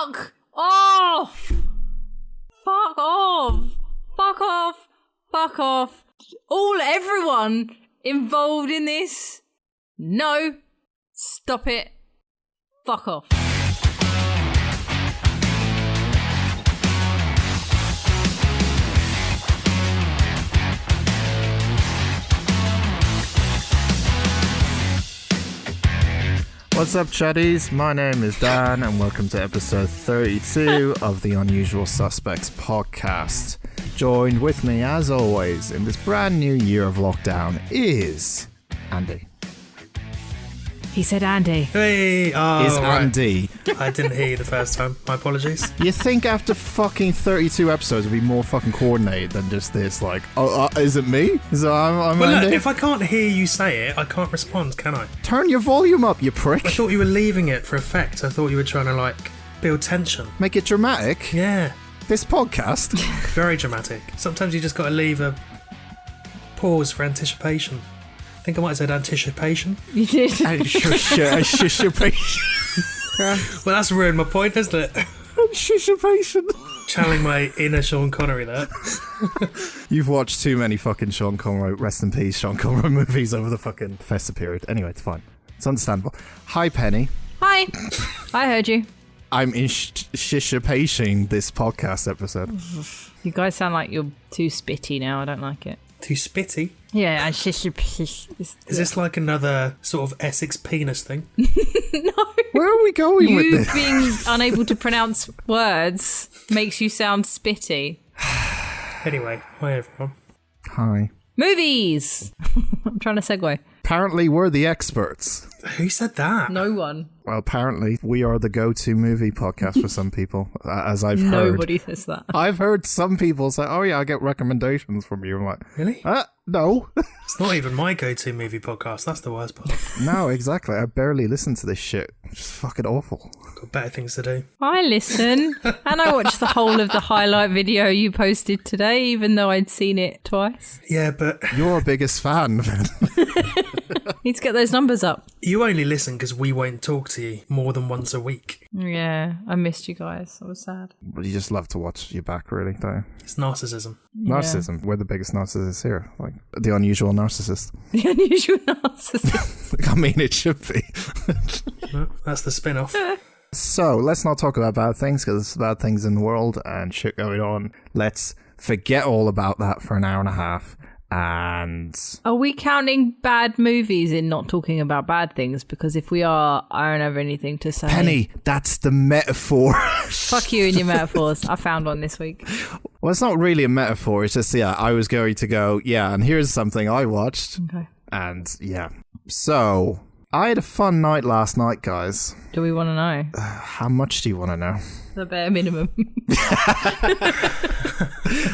Fuck off! Fuck off! Fuck off! Fuck off! Everyone involved in this. No. Stop it. Fuck off. What's up, chatties? My name is Dan, and welcome to episode 32 of the Unusual Suspects podcast. Joined with me, as always, in this brand new year of lockdown is Andy. He said Andy. Hey, Is right. Andy. I didn't hear you the first time. My apologies. You think after fucking 32 episodes it'd be more fucking coordinated than just this, like, is it me? Is it, I'm Well, Andy? look, if I can't hear you say it, I can't respond, can I? Turn your volume up, you prick. I thought you were leaving it for effect. I thought you were trying to, like, build tension. Make it dramatic. Yeah, This podcast. very dramatic. Sometimes you just got to leave a pause for anticipation. I think I might have said anticipation. You did. Anticipation. Well, that's ruined my point, isn't it? Anticipation. Channeling my inner Sean Connery there. You've watched too many fucking Sean Connery, rest in peace, Sean Connery movies over the fucking festive period. Anyway, it's fine. It's understandable. Hi, Penny. Hi. I heard you. I'm anticipating this podcast episode. You guys sound like you're too spitty now. I don't like it. Too spitty. Yeah, Is this like another sort of Essex penis thing? No. Where are we going with You this? being unable to pronounce words makes you sound spitty. Anyway, hi everyone. Hi. Movies. I'm trying to segue. Apparently, we're the experts. Who said that? No one. Well, apparently, we are the go-to movie podcast for some people, as I've heard. Nobody says that. I've heard some people say, "Oh yeah, I get recommendations from you." I'm like, Really? no. It's not even my go-to movie podcast. That's the worst part. No, exactly. I barely listen to this shit. It's just fucking awful. Got better things to do. I listen, and I watched the whole of the highlight video you posted today, even though I'd seen it twice. Yeah, but You're our biggest fan, man. Need to get those numbers up. you only listen because we won't talk to you more than once a week. Yeah, I missed you guys. I was sad. But you just love to watch your back, really, don't you? It's narcissism. Narcissism. We're the biggest narcissists here. Like, the unusual narcissist. The unusual narcissist. I mean, it should be. No, that's the spin-off. So, let's not talk about bad things, because there's bad things in the world and shit going on. Let's forget all about that for an hour and a half. And Are we counting bad movies in not talking about bad things? Because if we are, I don't have anything to say. Penny, that's the metaphor. Fuck you and your metaphors. I found one this week. Well, it's not really a metaphor. It's just, yeah, I was going to go, yeah, and here's something I watched. Okay. And, yeah. So, I had a fun night last night, guys. Do we want to know? How much do you want to know? The bare minimum.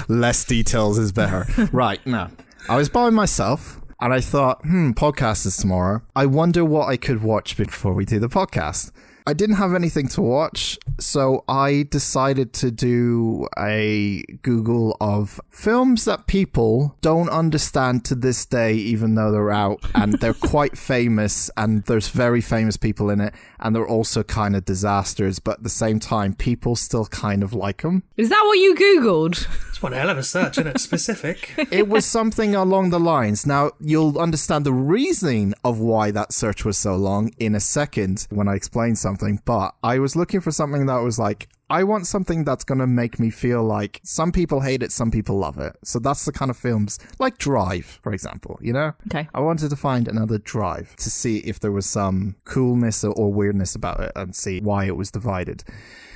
Less details is better. Right, now, I was by myself, and I thought, podcast is tomorrow. I wonder what I could watch before we do the podcast. I didn't have anything to watch, so I decided to do a Google of films that people don't understand to this day, even though they're out, and they're quite famous, and there's very famous people in it, and they're also kind of disasters, but at the same time, people still kind of like them. Is that what you Googled? It's one hell of a search, isn't it? Specific. It was something along the lines. Now, you'll understand the reasoning of why that search was so long in a second when I explain something, but I was looking for something that was like, I want something that's going to make me feel like some people hate it, some people love it. So that's the kind of films, like Drive, for example, you know? Okay. I wanted to find another Drive to see if there was some coolness or weirdness about it and see why it was divided.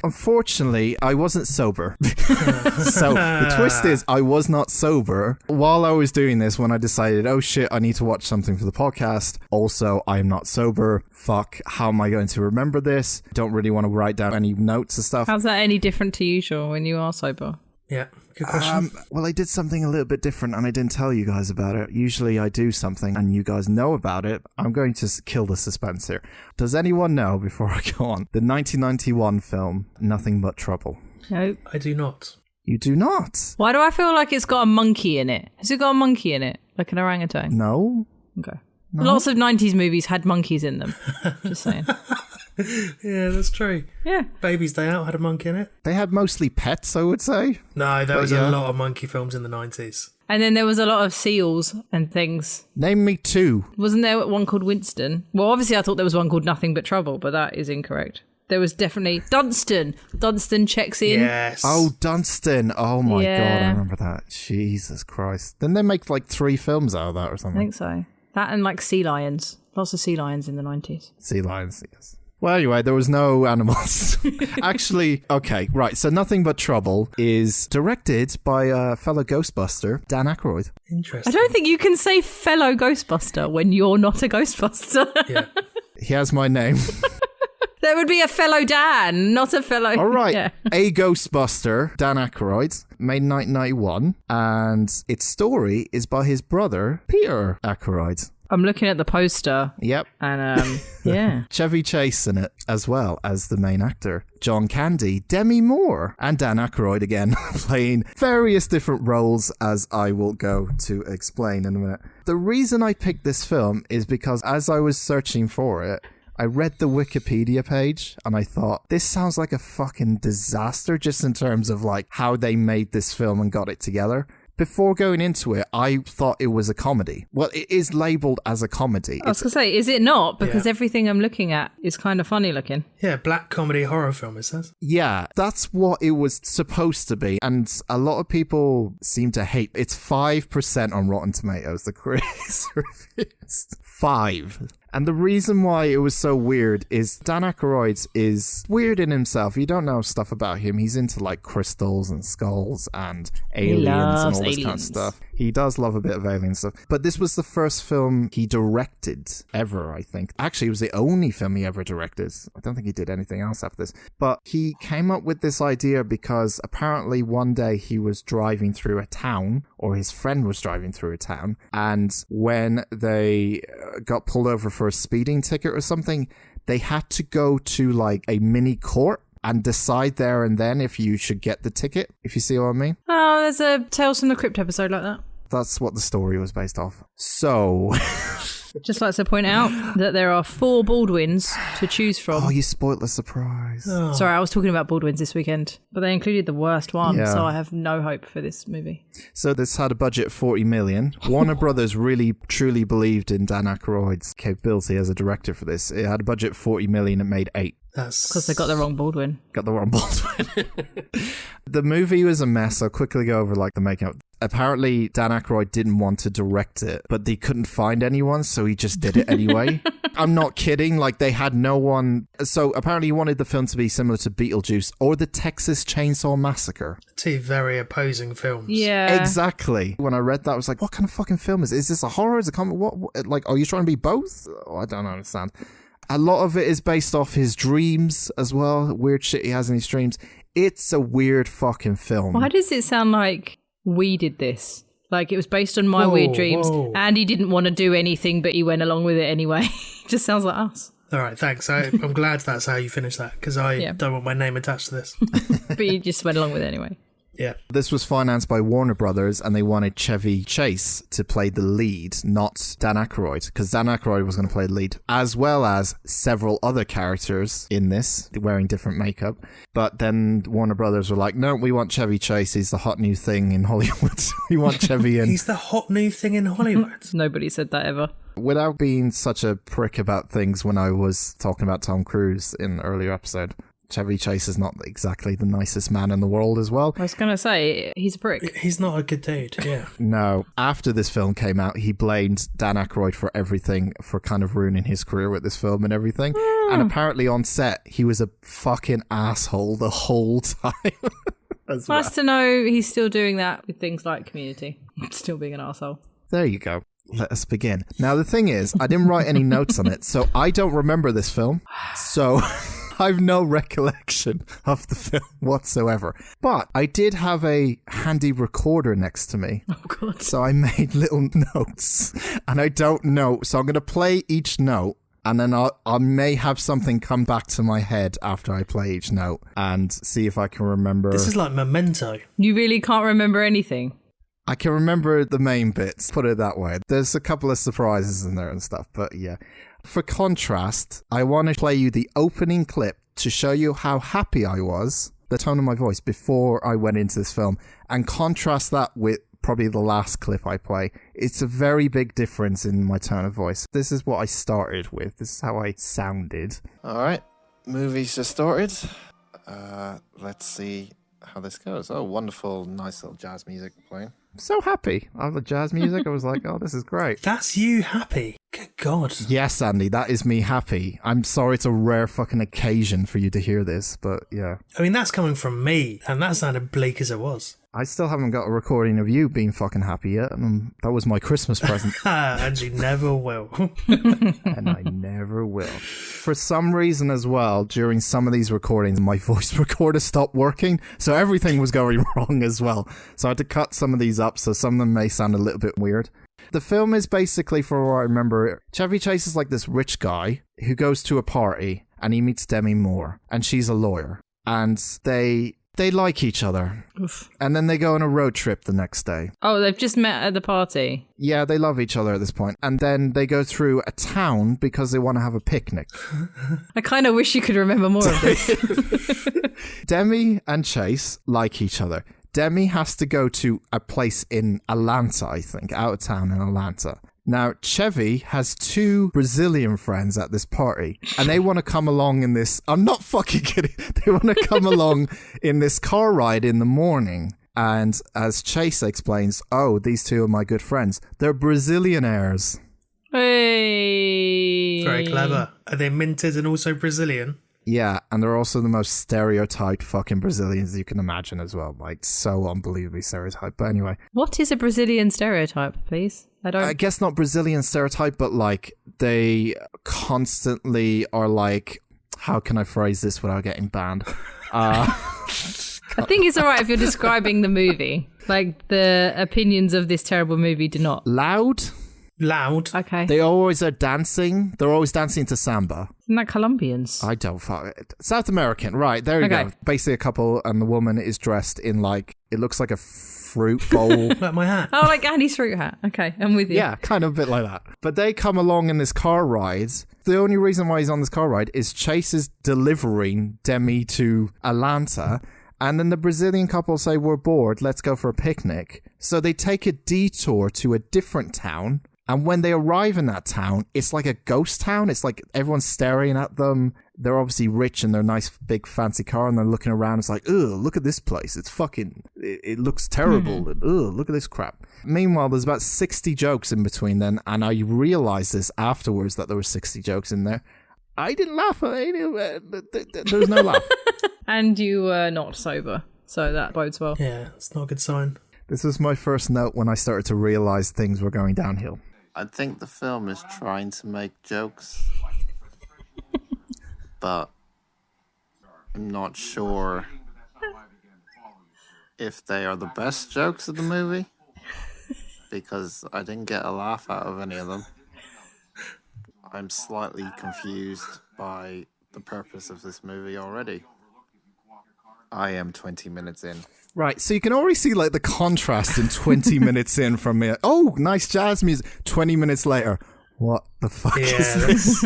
Unfortunately, I wasn't sober. So the twist is I was not sober while I was doing this when I decided, oh shit, I need to watch something for the podcast. Also, I'm not sober. Fuck, how am I going to remember this? Don't really want to write down any notes and stuff. How's that any different to usual when you are sober? Yeah, good question. Well, I did something a little bit different and I didn't tell you guys about it. Usually I do something and you guys know about it. I'm going to kill the suspense here. Does anyone know, before I go on, the 1991 film, Nothing But Trouble? Nope. I do not. You do not? Why do I feel like it's got a monkey in it? Has it got a monkey in it? Like an orangutan? No? Okay. No? Lots of 90s movies had monkeys in them. Just saying. Yeah, that's true. Yeah. Baby's Day Out had a monkey in it. They had mostly pets, I would say. No, there was yeah. a lot of monkey films in the 90s. And then there was a lot of seals and things. Name me 2. Wasn't there one called Winston? Well, obviously I thought there was one called Nothing But Trouble, but that is incorrect. There was definitely Dunstan. Dunstan checks in. Yes. Oh, Dunstan. Oh my Yeah. God, I remember that. Jesus Christ. Didn't they make like 3 films out of that or I something? think so. That and like sea lions. Lots of sea lions in the 90s. Sea lions, yes. Well, anyway, there was no animals. Actually, okay, right. So Nothing But Trouble is directed by a fellow Ghostbuster, Dan Aykroyd. Interesting. I don't think you can say fellow Ghostbuster when you're not a Ghostbuster. Yeah. He has my name. There would be a fellow Dan, not a fellow... All right. Yeah. A Ghostbuster, Dan Aykroyd, made in 1991. And its story is by his brother, Peter Aykroyd. I'm looking at the poster Yep. and, yeah. Chevy Chase in it, as well as the main actor. John Candy, Demi Moore, and Dan Aykroyd again, playing various different roles, as I will go to explain in a minute. The reason I picked this film is because as I was searching for it, I read the Wikipedia page and I thought, this sounds like a fucking disaster just in terms of like how they made this film and got it together. Before going into it, I thought it was a comedy. Well, it is labelled as a comedy. I was going to say, is it not? Because everything I'm looking at is kind of funny looking. Yeah, black comedy horror film, it says. Yeah, that's what it was supposed to be. And a lot of people seem to hate. It's 5% on Rotten Tomatoes, the critics reviews. 5. And the reason why it was so weird is Dan Aykroyd is weird in himself. You don't know stuff about him. He's into like crystals and skulls and aliens and all this kind of stuff. He does love a bit of alien stuff. But this was the first film he directed ever, I think. Actually, it was the only film he ever directed. I don't think he did anything else after this. But he came up with this idea because apparently one day he was driving through a town, or his friend was driving through a town, and when they got pulled over for a speeding ticket or something, they had to go to like a mini court and decide there and then if you should get the ticket, if you see what I mean. Oh, there's a Tales from the Crypt episode like that. That's what the story was based off. So... Just like to point out that there are 4 Baldwins to choose from. Oh, you spoiled the surprise. Oh. Sorry, I was talking about Baldwins this weekend, but they included the worst one, Yeah. so I have no hope for this movie. So this had a budget of 40 million. Warner Brothers really, truly believed in Dan Aykroyd's capability as a director for this. It had a budget of 40 million. It made 8. That's... Because they got the wrong Baldwin. Got the wrong Baldwin. The movie was a mess. I'll quickly go over like the makeup. Apparently, Dan Aykroyd didn't want to direct it, but they couldn't find anyone, so he just did it anyway. I'm not kidding. Like, they had no one. So apparently he wanted the film to be similar to Beetlejuice or the Texas Chainsaw Massacre. 2 very opposing films. Yeah. Exactly. When I read that, I was like, what kind of fucking film is it? Is this a horror? Is it a comedy? What? Like, are you trying to be both? Oh, I don't understand. A lot of it is based off his dreams as well. Weird shit he has in his dreams. It's a weird fucking film. Why does it sound like we did this? Like it was based on my weird dreams and he didn't want to do anything, but he went along with it anyway. Just sounds like us. All right, thanks. I'm glad that's how you finished that, because I don't want my name attached to this. But you just went along with it anyway. Yeah. This was financed by Warner Brothers, and they wanted Chevy Chase to play the lead, not Dan Aykroyd, because Dan Aykroyd was going to play the lead, as well as several other characters in this, wearing different makeup. But then Warner Brothers were like, no, we want Chevy Chase. He's the hot new thing in Hollywood. We want Chevy in. He's the hot new thing in Hollywood. Nobody said that ever. Without being such a prick about things when I was talking about Tom Cruise in an earlier episode, Chevy Chase is not exactly the nicest man in the world as well. I was going to say, he's a prick. He's not a good dude, yeah. No. After this film came out, he blamed Dan Aykroyd for everything, for kind of ruining his career with this film and everything. And apparently on set, he was a fucking asshole the whole time. as well. Nice to know he's still doing that with things like Community. Still being an arsehole. There you go. Let us begin. Now, the thing is, I didn't write any notes on it, so I don't remember this film. So... I've no recollection of the film whatsoever. But I did have a handy recorder next to me. Oh, God. So I made little notes. And I don't know. So I'm going to play each note. And then I may have something come back to my head after I play each note. And see if I can remember. This is like Memento. You really can't remember anything? I can remember the main bits, put it that way. There's a couple of surprises in there and stuff. But yeah. For contrast, I want to play you the opening clip to show you how happy I was, the tone of my voice before I went into this film, and contrast that with probably the last clip I play. It's a very big difference in my tone of voice. This is what I started with. This is how I sounded. All right, movie's just started. Let's see how this goes. Oh, wonderful, nice little jazz music playing. I'm so happy. I have the jazz music. I was like, oh, this is great. That's you happy. Good God. Yes, Andy, that is me happy. I'm sorry it's a rare fucking occasion for you to hear this, but yeah. I mean, that's coming from me, and that sounded bleak as it was. I still haven't got a recording of you being fucking happy yet, and that was my Christmas present. And you never will. And I never will. For some reason as well, during some of these recordings, my voice recorder stopped working, so everything was going wrong as well. So I had to cut some of these up, so some of them may sound a little bit weird. The film is basically, for what I remember, Chevy Chase is like this rich guy who goes to a party, and he meets Demi Moore, and she's a lawyer, and they like each other. Oof. And then they go on a road trip the next day. Oh, they've just met at the party. Yeah, they love each other at this point. And then they go through a town because they want to have a picnic. I kind of wish you could remember more of this. Demi and Chase like each other. Demi has to go to a place in Atlanta, I think, out of town in Atlanta. Now, Chevy has 2 Brazilian friends at this party, and they want to come along in this... I'm not fucking kidding. They want to come along in this car ride in the morning. And as Chase explains, oh, these 2 are my good friends. They're Brazilianaires. Hey. Very clever. Are they minted and also Brazilian? Yeah, and they're also the most stereotyped fucking Brazilians you can imagine as well. Like, so unbelievably stereotyped. But anyway. What is a Brazilian stereotype, please? I guess not Brazilian stereotype, but like, they constantly are like, how can I phrase this without getting banned? I think it's alright if you're describing the movie. Like, the opinions of this terrible movie do not. Loud. Okay. They always are dancing. They're always dancing to samba. Isn't that Colombians? I don't fuck it. South American. Right, there you go. Basically a couple, and the woman is dressed in like, it looks like a fruit bowl. Like my hat. Oh, like Andy's fruit hat. Okay, I'm with you. Yeah, kind of a bit like that. But they come along in this car ride. The only reason why he's on this car ride is Chase is delivering Demi to Atlanta. And then the Brazilian couple say, we're bored, let's go for a picnic. So they take a detour to a different town. And when they arrive in that town, it's like a ghost town. It's like everyone's staring at them. They're obviously rich in their nice big fancy car, and they're looking around. It's like, ugh, look at this place. It's fucking, it looks terrible. And, ugh, look at this crap. Meanwhile, there's about 60 jokes in between then, and I realized this afterwards that there were 60 jokes in there. I didn't laugh. There was no laugh. And you were not sober, so that bodes well. Yeah, it's not a good sign. This was my first note when I started to realize things were going downhill. I think the film is trying to make jokes, but I'm not sure if they are the best jokes of the movie, because I didn't get a laugh out of any of them. I'm slightly confused by the purpose of this movie already. I am 20 minutes in. Right, so you can already see like the contrast in 20 minutes in from me. Oh, nice jazz music. 20 minutes later, what the fuck is this?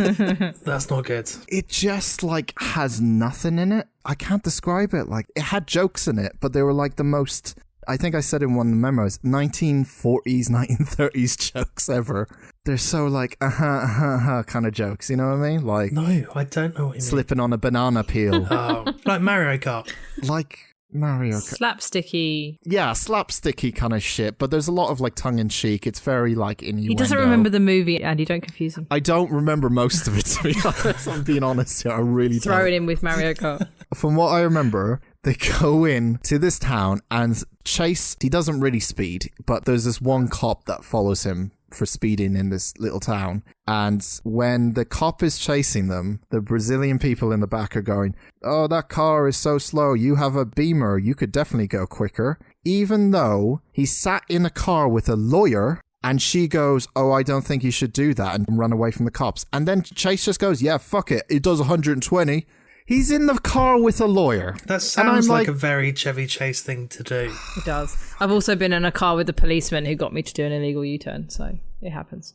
That's not good. It just like has nothing in it. I can't describe it. Like, it had jokes in it, but they were like the most, I think I said in one of the memos, 1940s, 1930s jokes ever. They're so like, kind of jokes, you know what I mean? Like, no, I don't know what you mean. Slipping on a banana peel. Oh, like Mario Kart. Like Mario Kart. Slapsticky. Yeah, slapsticky kind of shit, but there's a lot of like tongue-in-cheek. It's very like innuendo. He doesn't remember the movie, Andy, don't confuse him. I don't remember most of it, to be honest. I'm being honest here, I really don't. Throw it in with Mario Kart. From what I remember, they go in to this town and Chase, he doesn't really speed, but there's this one cop that follows him for speeding in this little town. And when the cop is chasing them, the Brazilian people in the back are going, oh, that car is so slow. You have a Beamer. You could definitely go quicker. Even though he sat in a car with a lawyer and she goes, oh, I don't think you should do that, and run away from the cops. And then Chase just goes, yeah, fuck it. It does 120. He's in the car with a lawyer. That sounds like a very Chevy Chase thing to do. It does. I've also been in a car with a policeman who got me to do an illegal U-turn, so it happens.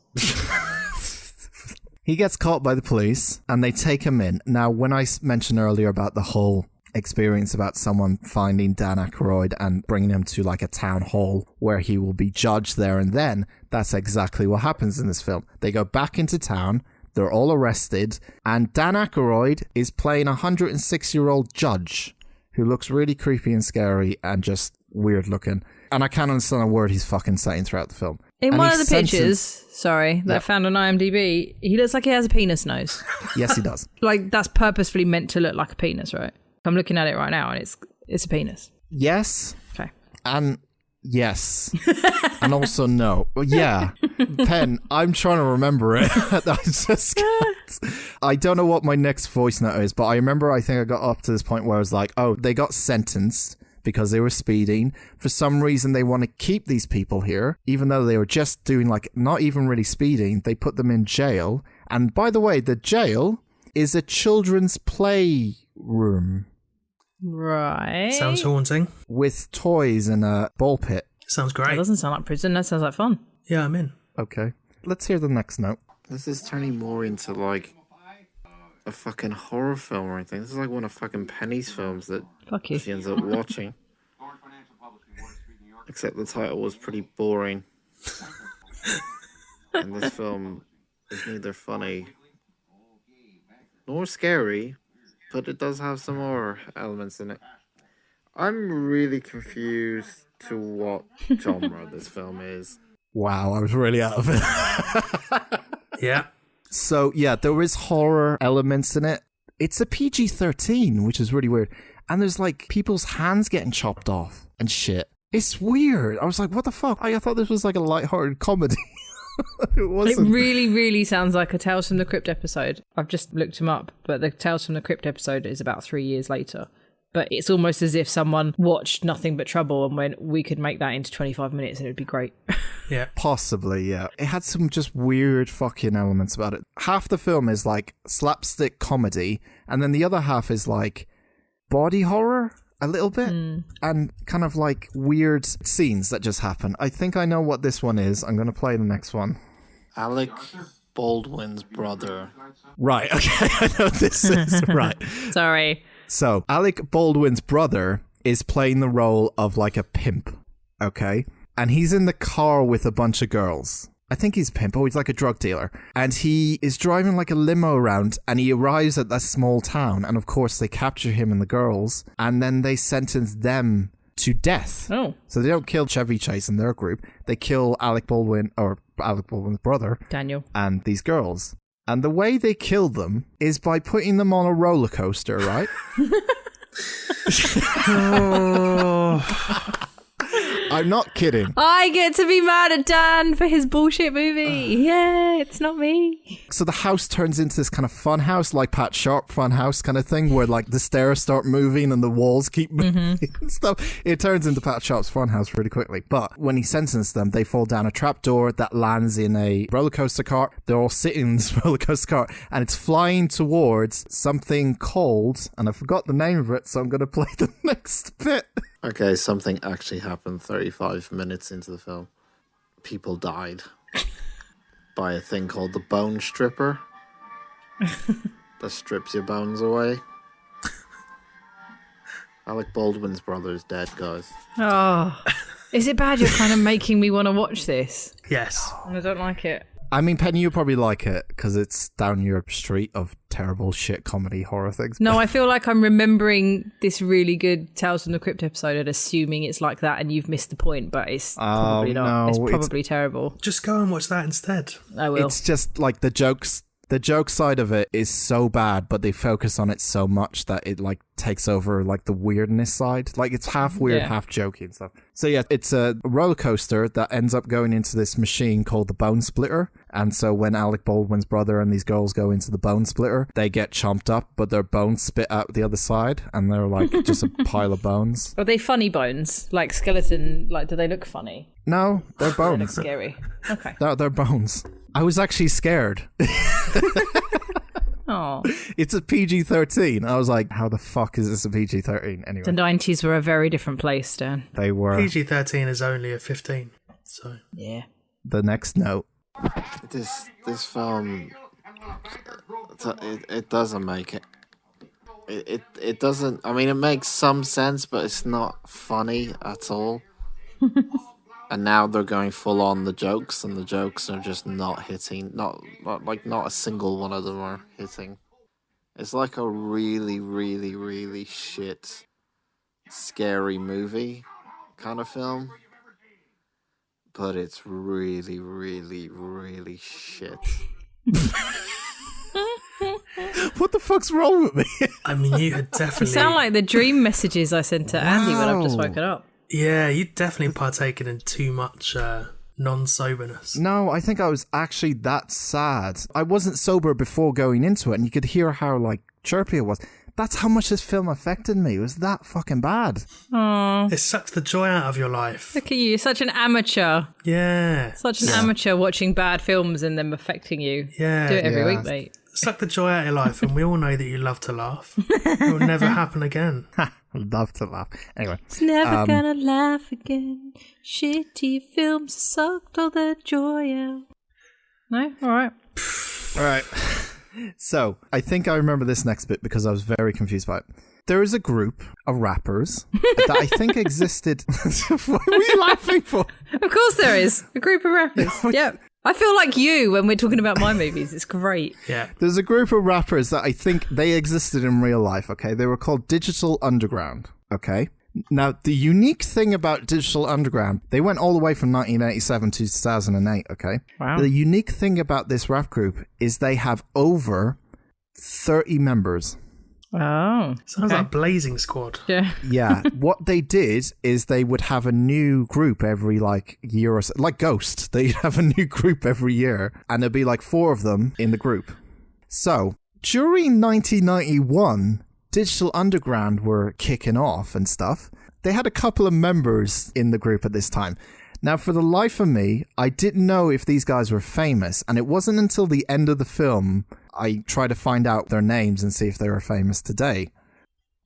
He gets caught by the police and they take him in. Now, when I mentioned earlier about the whole experience about someone finding Dan Aykroyd and bringing him to like a town hall where he will be judged there and then, that's exactly what happens in this film. They go back into town, they're all arrested, and Dan Aykroyd is playing a 106-year-old judge who looks really creepy and scary and just weird looking. And I can't understand a word he's fucking saying throughout the film. In and one of the pictures, that I found on IMDb, he looks like he has a penis nose. Yes, he does. Like, that's purposefully meant to look like a penis, right? I'm looking at it right now, and it's a penis. Yes. Okay. And yes. And also no. Well, yeah. Pen, I'm trying to remember it. I just can't. I don't know what my next voice note is, but I remember I think I got up to this point where I was like, oh, they got sentenced because they were speeding. For some reason, they want to keep these people here, even though they were just doing like not even really speeding. They put them in jail. And by the way, the jail is a children's playroom. Right. Sounds haunting. With toys and a ball pit. Sounds That great. doesn't sound like prison. That sounds like fun. Yeah, I'm in. Okay. Let's hear the next note. This is turning more into like a fucking horror film or anything. This is like one of fucking Penny's films that Fuck you. she ends up watching. Except the title was pretty boring. And this film is neither funny nor scary, but it does have some horror elements in it. I'm really confused to what genre this film is. Wow, I was really out of it. Yeah. So, yeah, there is horror elements in it. It's a PG-13, which is really weird. And there's, like, people's hands getting chopped off and shit. It's weird. I was like, what the fuck? I thought this was, like, a lighthearted comedy. It wasn't. It really, really sounds like a Tales from the Crypt episode. I've just looked him up, but the Tales from the Crypt episode is about 3 years later. But it's almost as if someone watched Nothing But Trouble and went, we could make that into 25 minutes and it would be great. Yeah. Possibly, yeah. It had some just weird fucking elements about it. Half the film is like slapstick comedy, and then the other half is like body horror a little bit, and kind of like weird scenes that just happen. I think I know what this one is. I'm going to play the next one. Alec Baldwin's brother. Right, okay, I know what this is. Right. Sorry. So, Alec Baldwin's brother is playing the role of like a pimp, okay? And he's in the car with a bunch of girls. I think he's a pimp, or he's like a drug dealer. And he is driving like a limo around, and he arrives at that small town. And of course, they capture him and the girls, and then they sentence them to death. Oh. So they don't kill Chevy Chase and their group. They kill Alec Baldwin, or Alec Baldwin's brother, Daniel. and these girls. And the way they kill them is by putting them on a roller coaster, right? I'm not kidding. I get to be mad at Dan for his bullshit movie. Yeah, it's not me. So the house turns into this kind of fun house, like Pat Sharp fun house kind of thing, where like the stairs start moving and the walls keep moving and stuff. It turns into Pat Sharp's fun house really quickly. But when he sentenced them, they fall down a trapdoor that lands in a roller coaster cart. They're all sitting in this roller coaster cart, and it's flying towards something called, and I forgot the name of it, so I'm going to play the next bit. Okay, something actually happened 35 minutes into the film. People died by a thing called the bone stripper that strips your bones away. Alec Baldwin's brother is dead, guys. Oh. Is it bad you're kind of making me want to watch this? Yes. And I don't like it. I mean, Penny, you probably like it because it's down your street of terrible shit comedy horror things. No, I feel like I'm remembering this really good Tales from the Crypt episode and assuming it's like that and you've missed the point, but it's probably not. No, it's probably terrible. Just go and watch that instead. I will. It's just like the jokes. The joke side of it is so bad, but they focus on it so much that it like takes over like the weirdness side. Like it's half weird, half jokey and stuff. So yeah, it's a roller coaster that ends up going into this machine called the Bone Splitter. And so when Alec Baldwin's brother and these girls go into the Bone Splitter, they get chomped up, but their bones spit out the other side, and they're like just a pile of bones. Are they funny bones? Like skeleton? Like, do they look funny? No, they're They look bones. scary. Okay. They're bones. I was actually scared. Oh. It's a PG-13. I was like, how the fuck is this a PG-13? Anyway, The 90s were a very different place, Dan. they were. PG-13 is only a 15. So Yeah. The next note. This film It doesn't make it. It doesn't. I mean, it makes some sense, but it's not funny at all. And now they're going full on the jokes, and the jokes are just not hitting. Not a single one of them are hitting. It's like a really, really, really shit, scary movie kind of film. But it's really, really, really shit. What the fuck's wrong with me? I mean, you had definitely... You sound like the dream messages I sent to Andy when I've just woken up. Yeah, you'd definitely partaken in too much non-soberness. No, I think I was actually that sad. I wasn't sober before going into it, and you could hear how, like, chirpy it was. That's how much this film affected me. It was that fucking bad. Oh, It sucked the joy out of your life. look at you. You're such an amateur. Yeah. Such an amateur watching bad films and them affecting you. Yeah. Do it every Yeah. week, mate. Suck the joy out of your life, and we all know that you love to laugh. It will never happen again. I love to laugh. Anyway. It's never gonna laugh again. Shitty films sucked all the joy out. No? All right. All right. So, I think I remember this next bit because I was very confused by it. There is a group of rappers that I think existed. What were you laughing for? Of course there is. A group of rappers. Yep. I feel like you when we're talking about my movies. It's great. Yeah. There's a group of rappers that I think they existed in real life, okay? They were called Digital Underground, okay? Now, the unique thing about Digital Underground, they went all the way from 1987 to 2008, okay? Wow. The unique thing about this rap group is they have over 30 members. Oh. Sounds like Blazing Squad. Yeah. Yeah, what they did is they would have a new group every year or so, like Ghost. They'd have a new group every year, and there'd be 4 of them in the group. So, during 1991, Digital Underground were kicking off and stuff. They had a couple of members in the group at this time. Now, for the life of me, I didn't know if these guys were famous, and it wasn't until the end of the film I tried to find out their names and see if they were famous today.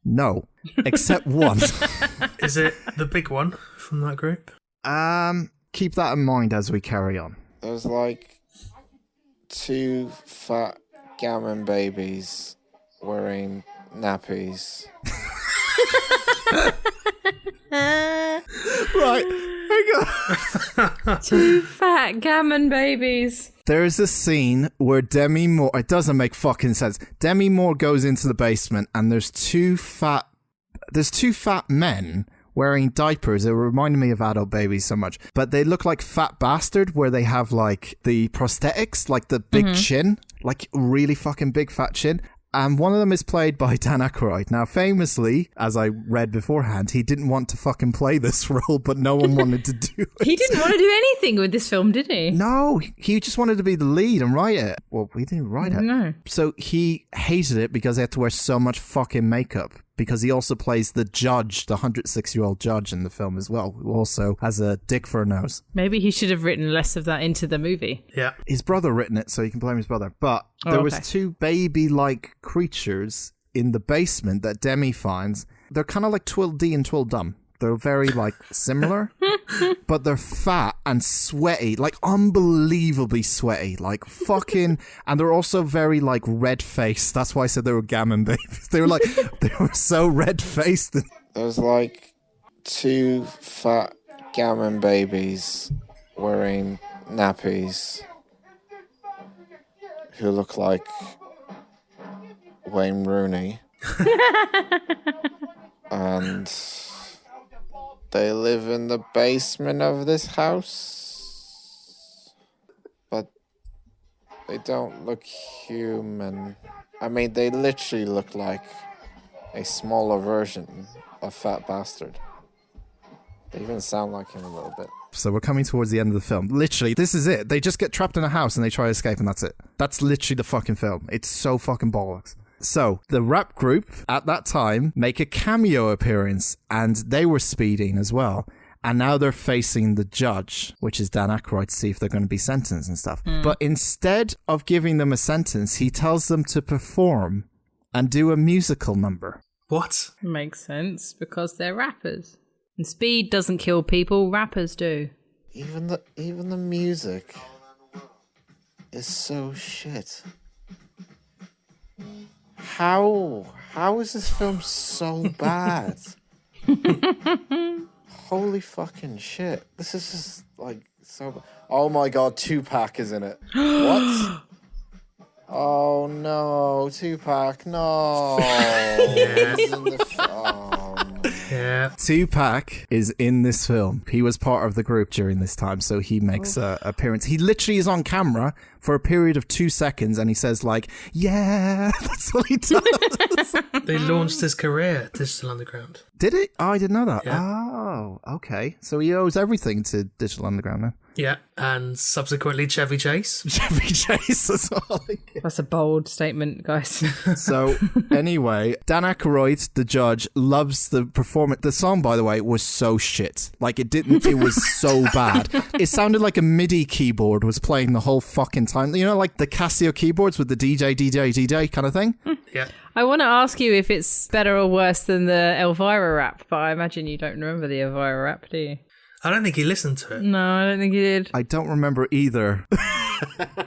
No, except one. Is it the big one from that group? Keep that in mind as we carry on. There's 2 fat Gammon babies wearing nappies. Right, hang on. 2 fat Gammon babies. There is a scene where Demi Moore... It doesn't make fucking sense. Demi Moore goes into the basement and there's two fat men wearing diapers. It reminded me of adult babies so much. But they look like Fat Bastard, where they have the prosthetics, the big chin, really fucking big fat chin. And one of them is played by Dan Aykroyd. Now, famously, as I read beforehand, he didn't want to fucking play this role, but no one wanted to do it. He didn't want to do anything with this film, did he? No, he just wanted to be the lead and write it. Well, he didn't write it. No. So he hated it because he had to wear so much fucking makeup. Because he also plays the judge, the 106-year-old judge in the film as well, who also has a dick for a nose. Maybe he should have written less of that into the movie. Yeah. His brother written it, so you can blame his brother. But there was 2 baby-like creatures in the basement that Demi finds. They're kind of like Twill-D and Twill-Dum. They're very, similar, but they're fat and sweaty, unbelievably sweaty, fucking, and they're also very, red-faced. That's why I said they were Gammon babies. They were, they were so red-faced. There's 2 fat Gammon babies wearing nappies who look like Wayne Rooney. And they live in the basement of this house, but they don't look human. I mean, they literally look like a smaller version of Fat Bastard. They even sound like him a little bit. So we're coming towards the end of the film. Literally, this is it. They just get trapped in a house and they try to escape, and that's it. That's literally the fucking film. It's so fucking bollocks. So, the rap group at that time make a cameo appearance, and they were speeding as well. And now they're facing the judge, which is Dan Aykroyd, to see if they're going to be sentenced and stuff. But instead of giving them a sentence, he tells them to perform and do a musical number. What? Makes sense, because they're rappers. And speed doesn't kill people, rappers do. Even the music is so shit. How is this film so bad? Holy fucking shit. This is just like so bad. Oh my god, Tupac is in it. What? Oh no, Tupac, no. He's in the Yeah. Tupac is in this film. He was part of the group during this time, so he makes an appearance. He literally is on camera for a period of 2 seconds, and he says like, yeah, that's what he does. They launched his career, Digital Underground. Did it? Oh, I didn't know that. Yeah. Oh, okay. So he owes everything to Digital Underground now. Yeah, and subsequently Chevy Chase. Chevy Chase as well. That's a bold statement, guys. So anyway, Dan Aykroyd, the judge, loves the performance. The song, by the way, was so shit. Like it was so bad. It sounded like a MIDI keyboard was playing the whole fucking time. You know, like the Casio keyboards with the DJ kind of thing? Yeah. I want to ask you if it's better or worse than the Elvira rap, but I imagine you don't remember the Elvira rap, do you? I don't think he listened to it. No, I don't think he did. I don't remember either.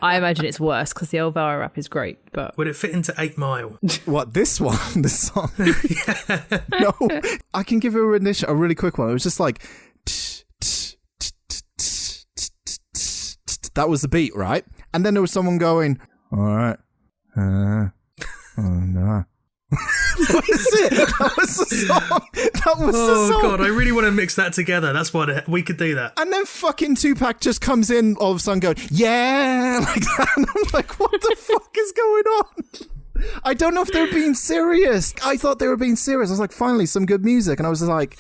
I imagine it's worse because the Elvira rap is great, but... Would it fit into 8 Mile? What, this one? This song? No. I can give a really quick one. It was just like... That was the beat, right? And then there was someone going, all right. Oh, no. That was it. That was the song. That was the song. God, I really want to mix that together. That's what we could do that. And then fucking Tupac just comes in all of a sudden going, yeah, like that. And I'm like, what the fuck is going on? I don't know if they're being serious. I thought they were being serious. I was like, finally, some good music. And I was like,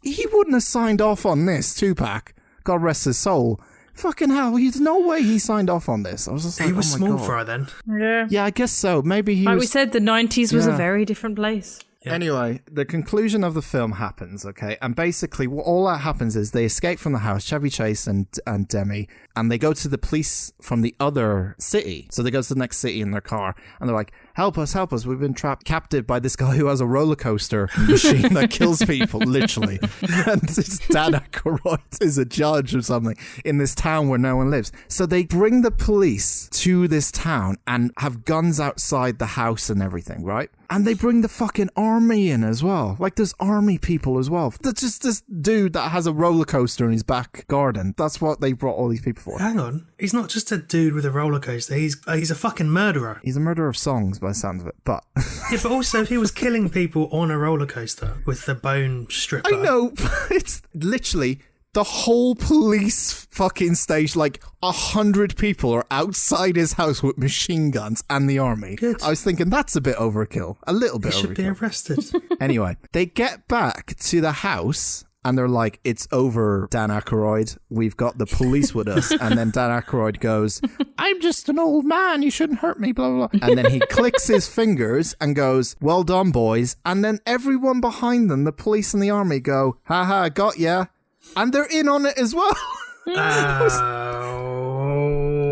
he wouldn't have signed off on this, Tupac. God rest his soul. Fucking hell, there's no way he signed off on this. I was just like, He was oh my small God. fry then. Yeah. Yeah, I guess so. Maybe he Like was... we said, the 90s was Yeah. a very different place. Yeah. Anyway, the conclusion of the film happens, okay? And basically, all that happens is they escape from the house, Chevy Chase and Demi, and they go to the police from the other city. So they go to the next city in their car, and they're like, help us, we've been captive by this guy who has a roller coaster machine that kills people, literally. And this Dan Aykroyd is a judge or something in this town where no one lives. So they bring the police to this town and have guns outside the house and everything, right? And they bring the fucking army in as well. Like, there's army people as well. That's just this dude that has a roller coaster in his back garden. That's what they brought all these people for. Hang on. He's not just a dude with a roller coaster. He's a fucking murderer. He's a murderer of songs by the sound of it, but... Yeah, but also he was killing people on a roller coaster with the bone stripper. I know, but it's literally... The whole police fucking stage, like 100 people are outside his house with machine guns and the army. Good. I was thinking that's a bit overkill. A little bit He should be overkill. arrested. Anyway, they get back to the house and they're like, it's over, Dan Aykroyd. We've got the police with us. And then Dan Aykroyd goes, I'm just an old man. You shouldn't hurt me, blah, blah, blah. And then he clicks his fingers and goes, well done, boys. And then everyone behind them, the police and the army go, haha, got ya. And they're in on it as well.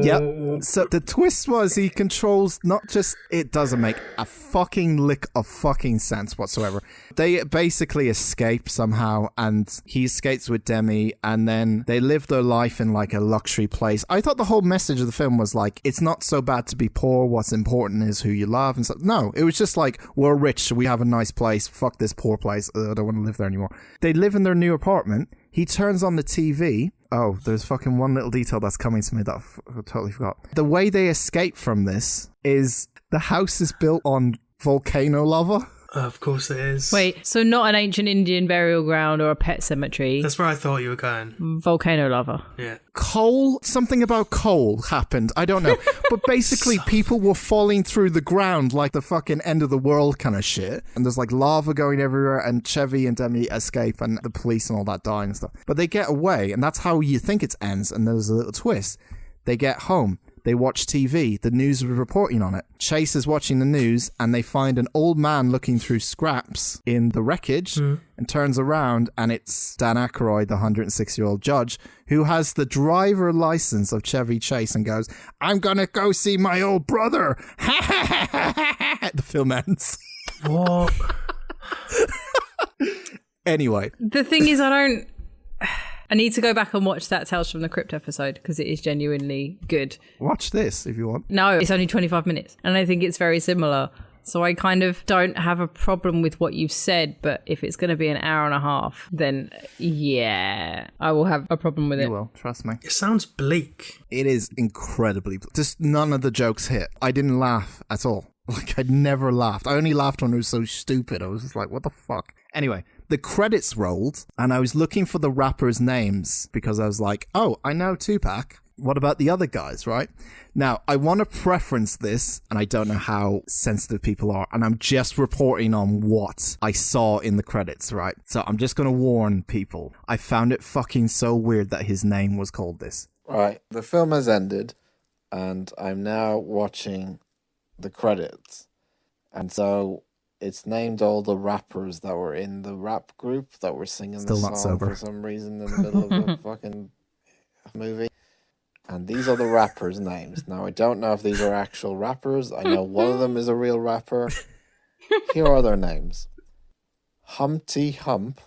Yep. So the twist was he controls not just... It doesn't make a fucking lick of fucking sense whatsoever. They basically escape somehow and he escapes with Demi and then they live their life in like a luxury place. I thought the whole message of the film was like, it's not so bad to be poor. What's important is who you love and stuff. No, it was just like, we're rich. We have a nice place. Fuck this poor place. I don't want to live there anymore. They live in their new apartment. He turns on the TV. Oh, there's fucking one little detail that's coming to me that I totally forgot. The way they escape from this is the house is built on volcano lava. Of course it is. Wait, so not an ancient Indian burial ground or a pet cemetery. That's where I thought you were going. Volcano lava. Yeah. Coal, something about coal happened. I don't know. But basically, people were falling through the ground like the fucking end of the world kind of shit. And there's like lava going everywhere, and Chevy and Demi escape, and the police and all that die and stuff. But they get away, and that's how you think it ends. And there's a little twist. They get home. They watch TV. The news was reporting on it. Chase is watching the news and they find an old man looking through scraps in the wreckage and turns around and it's Dan Aykroyd, the 106-year-old judge, who has the driver license of Chevy Chase and goes, I'm going to go see my old brother. The film ends. What? Anyway. The thing is, I need to go back and watch that Tales from the Crypt episode because it is genuinely good. Watch this if you want. No, it's only 25 minutes. And I think it's very similar So I kind of don't have a problem with what you've said, but if it's going to be an hour and a half, then yeah, I will have a problem with it. You will, trust me. It sounds bleak. It is incredibly... Just none of the jokes hit. I didn't laugh at all. Like, I'd never laughed. I only laughed when it was so stupid. I was just like, what the fuck? Anyway, the credits rolled, and I was looking for the rappers' names because I was like, oh, I know Tupac. What about the other guys, right? Now, I want to preference this, and I don't know how sensitive people are, and I'm just reporting on what I saw in the credits, right? So I'm just going to warn people. I found it fucking so weird that his name was called this. Right, the film has ended, and I'm now watching the credits. And so it's named all the rappers that were in the rap group that were singing Still the not song sober. for some reason in the middle of the fucking movie. And these are the rappers' names. Now, I don't know if these are actual rappers. I know one of them is a real rapper. Here are their names. Humpty Hump,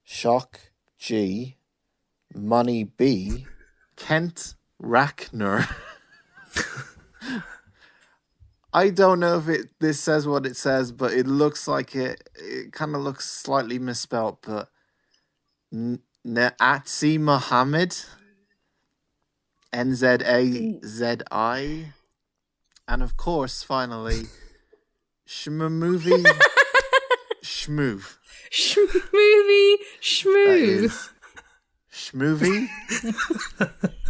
Shock G, Money B, Kent Rackner. I don't know if this says what it says, but it looks like it kind of looks slightly misspelt, but Naatsi Mohammed, Nzazi, and of course, finally, Shmoovy Shmoov. Shmoovy Shmoov. Shmoovy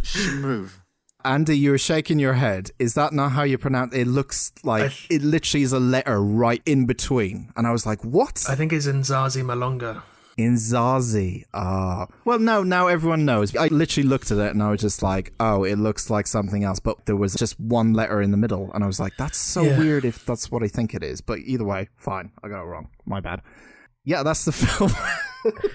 Shmoov. Andy, you were shaking your head. Is that not how you pronounce it? It looks like it literally is a letter right in between. And I was like, what? I think it's Nzazi Malonga. Nzazi. Well, no, now everyone knows. I literally looked at it and I was just like, oh, it looks like something else. But there was just one letter in the middle. And I was like, that's so weird if that's what I think it is. But either way, fine. I got it wrong. My bad. Yeah, that's the film.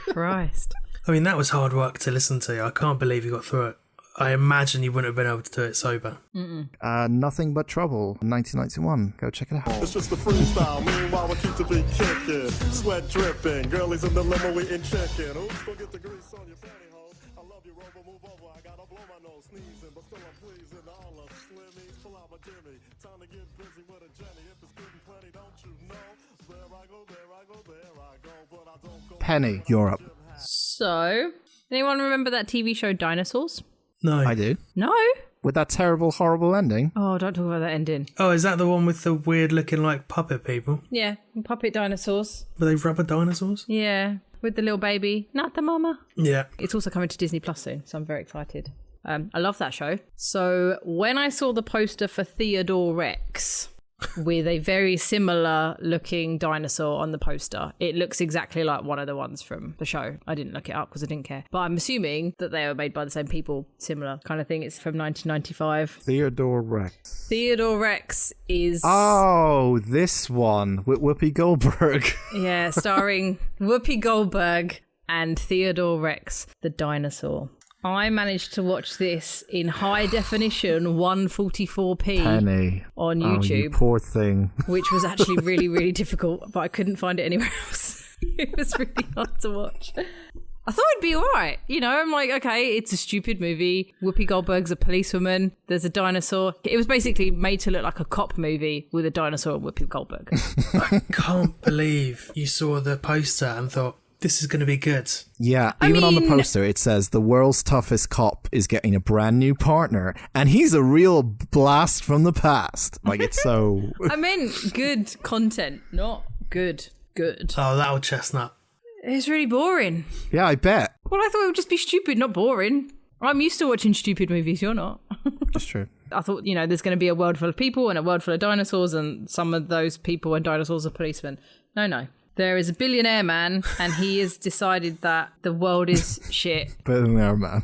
Christ. I mean, that was hard work to listen to. I can't believe you got through it. I imagine you wouldn't have been able to do it sober. Nothing But Trouble, 1991. Go check it out. It's just a freestyle. Meanwhile, we keep the beat kicking. Sweat dripping. Girlies in the limo eating chicken. Oops, forget the grease on your pantyhose. I love you, Rover. Move over. I gotta blow my nose. Sneezing, but still I'm pleasing. All of Slimmies. Pull out my Jimmy. Time to get busy with a Jenny. If it's good and plenty, don't you know? There I go, there I go, there I go. But I don't go. Penny, you're up. So, anyone remember that TV show Dinosaurs? No. I do. No? With that terrible, horrible ending. Oh, don't talk about that ending. Oh, is that the one with the weird looking like puppet people? Yeah, puppet dinosaurs. Were they rubber dinosaurs? Yeah, with the little baby. Not the mama. Yeah. It's also coming to Disney Plus soon, so I'm very excited. I love that show. So when I saw the poster for Theodore Rex with a very similar looking dinosaur on the poster, it looks exactly like one of the ones from the show. I didn't look it up because I didn't care. But I'm assuming that they were made by the same people, similar kind of thing. It's from 1995. Theodore Rex. Theodore Rex is... Oh, this one with Whoopi Goldberg. Yeah, starring Whoopi Goldberg and Theodore Rex, the dinosaur. I managed to watch this in high definition 144p Penny. on Oh, YouTube, you poor thing. which was actually really, really difficult, but I couldn't find it anywhere else. It was really hard to watch. I thought it'd be all right. You know, I'm like, okay, it's a stupid movie. Whoopi Goldberg's a policewoman. There's a dinosaur. It was basically made to look like a cop movie with a dinosaur and Whoopi Goldberg. I can't believe you saw the poster and thought, this is going to be good. Yeah, even on the poster it says the world's toughest cop is getting a brand new partner and he's a real blast from the past. Like, it's so... I meant good content, not good. Oh, that old chestnut. It's really boring. Yeah, I bet. Well, I thought it would just be stupid, not boring. I'm used to watching stupid movies, you're not. That's true. I thought, you know, there's going to be a world full of people and a world full of dinosaurs and some of those people and dinosaurs are policemen. No. There is a billionaire man, and he has decided that the world is shit. Billionaire man.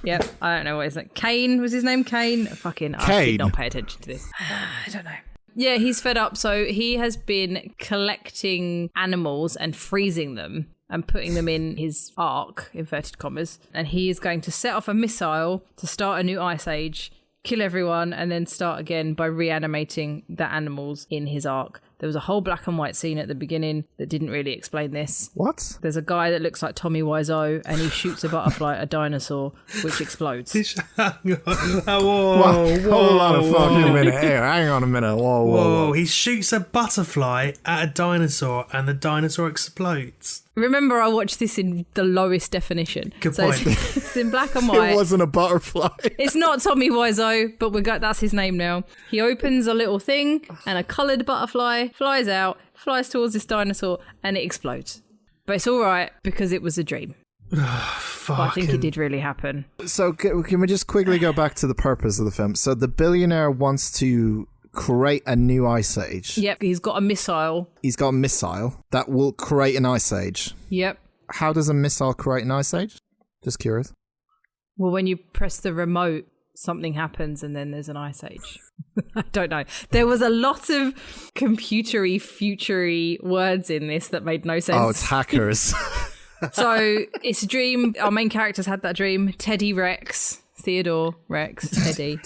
Yep, I don't know what his name. Kane was his name. Kane. Fucking, I Kane. did not pay attention to this. I don't know. Yeah, he's fed up. So he has been collecting animals and freezing them and putting them in his ark, inverted commas. And he is going to set off a missile to start a new ice age, kill everyone, and then start again by reanimating the animals in his ark. There was a whole black and white scene at the beginning that didn't really explain this. What? There's a guy that looks like Tommy Wiseau, and he shoots a butterfly at a dinosaur, which explodes. Hang on. Hold on a fucking minute here. Hang on a minute. Whoa. He shoots a butterfly at a dinosaur and the dinosaur explodes. Remember, I watched this in the lowest definition. Good so point. It's in black and white. It wasn't a butterfly. It's not Tommy Wiseau, but that's his name now. He opens a little thing and a coloured butterfly flies out, flies towards this dinosaur, and it explodes. But it's all right because it was a dream. But I think it did really happen. So can we just quickly go back to the purpose of the film? So the billionaire wants to create a new ice age. Yep, he's got a missile. He's got a missile that will create an ice age. Yep. How does a missile create an ice age? Just curious. Well, when you press the remote, something happens and then there's an ice age. I don't know. There was a lot of computery, futury words in this that made no sense. Oh, it's hackers. So it's a dream. Our main characters had that dream. Theodore Rex, Teddy.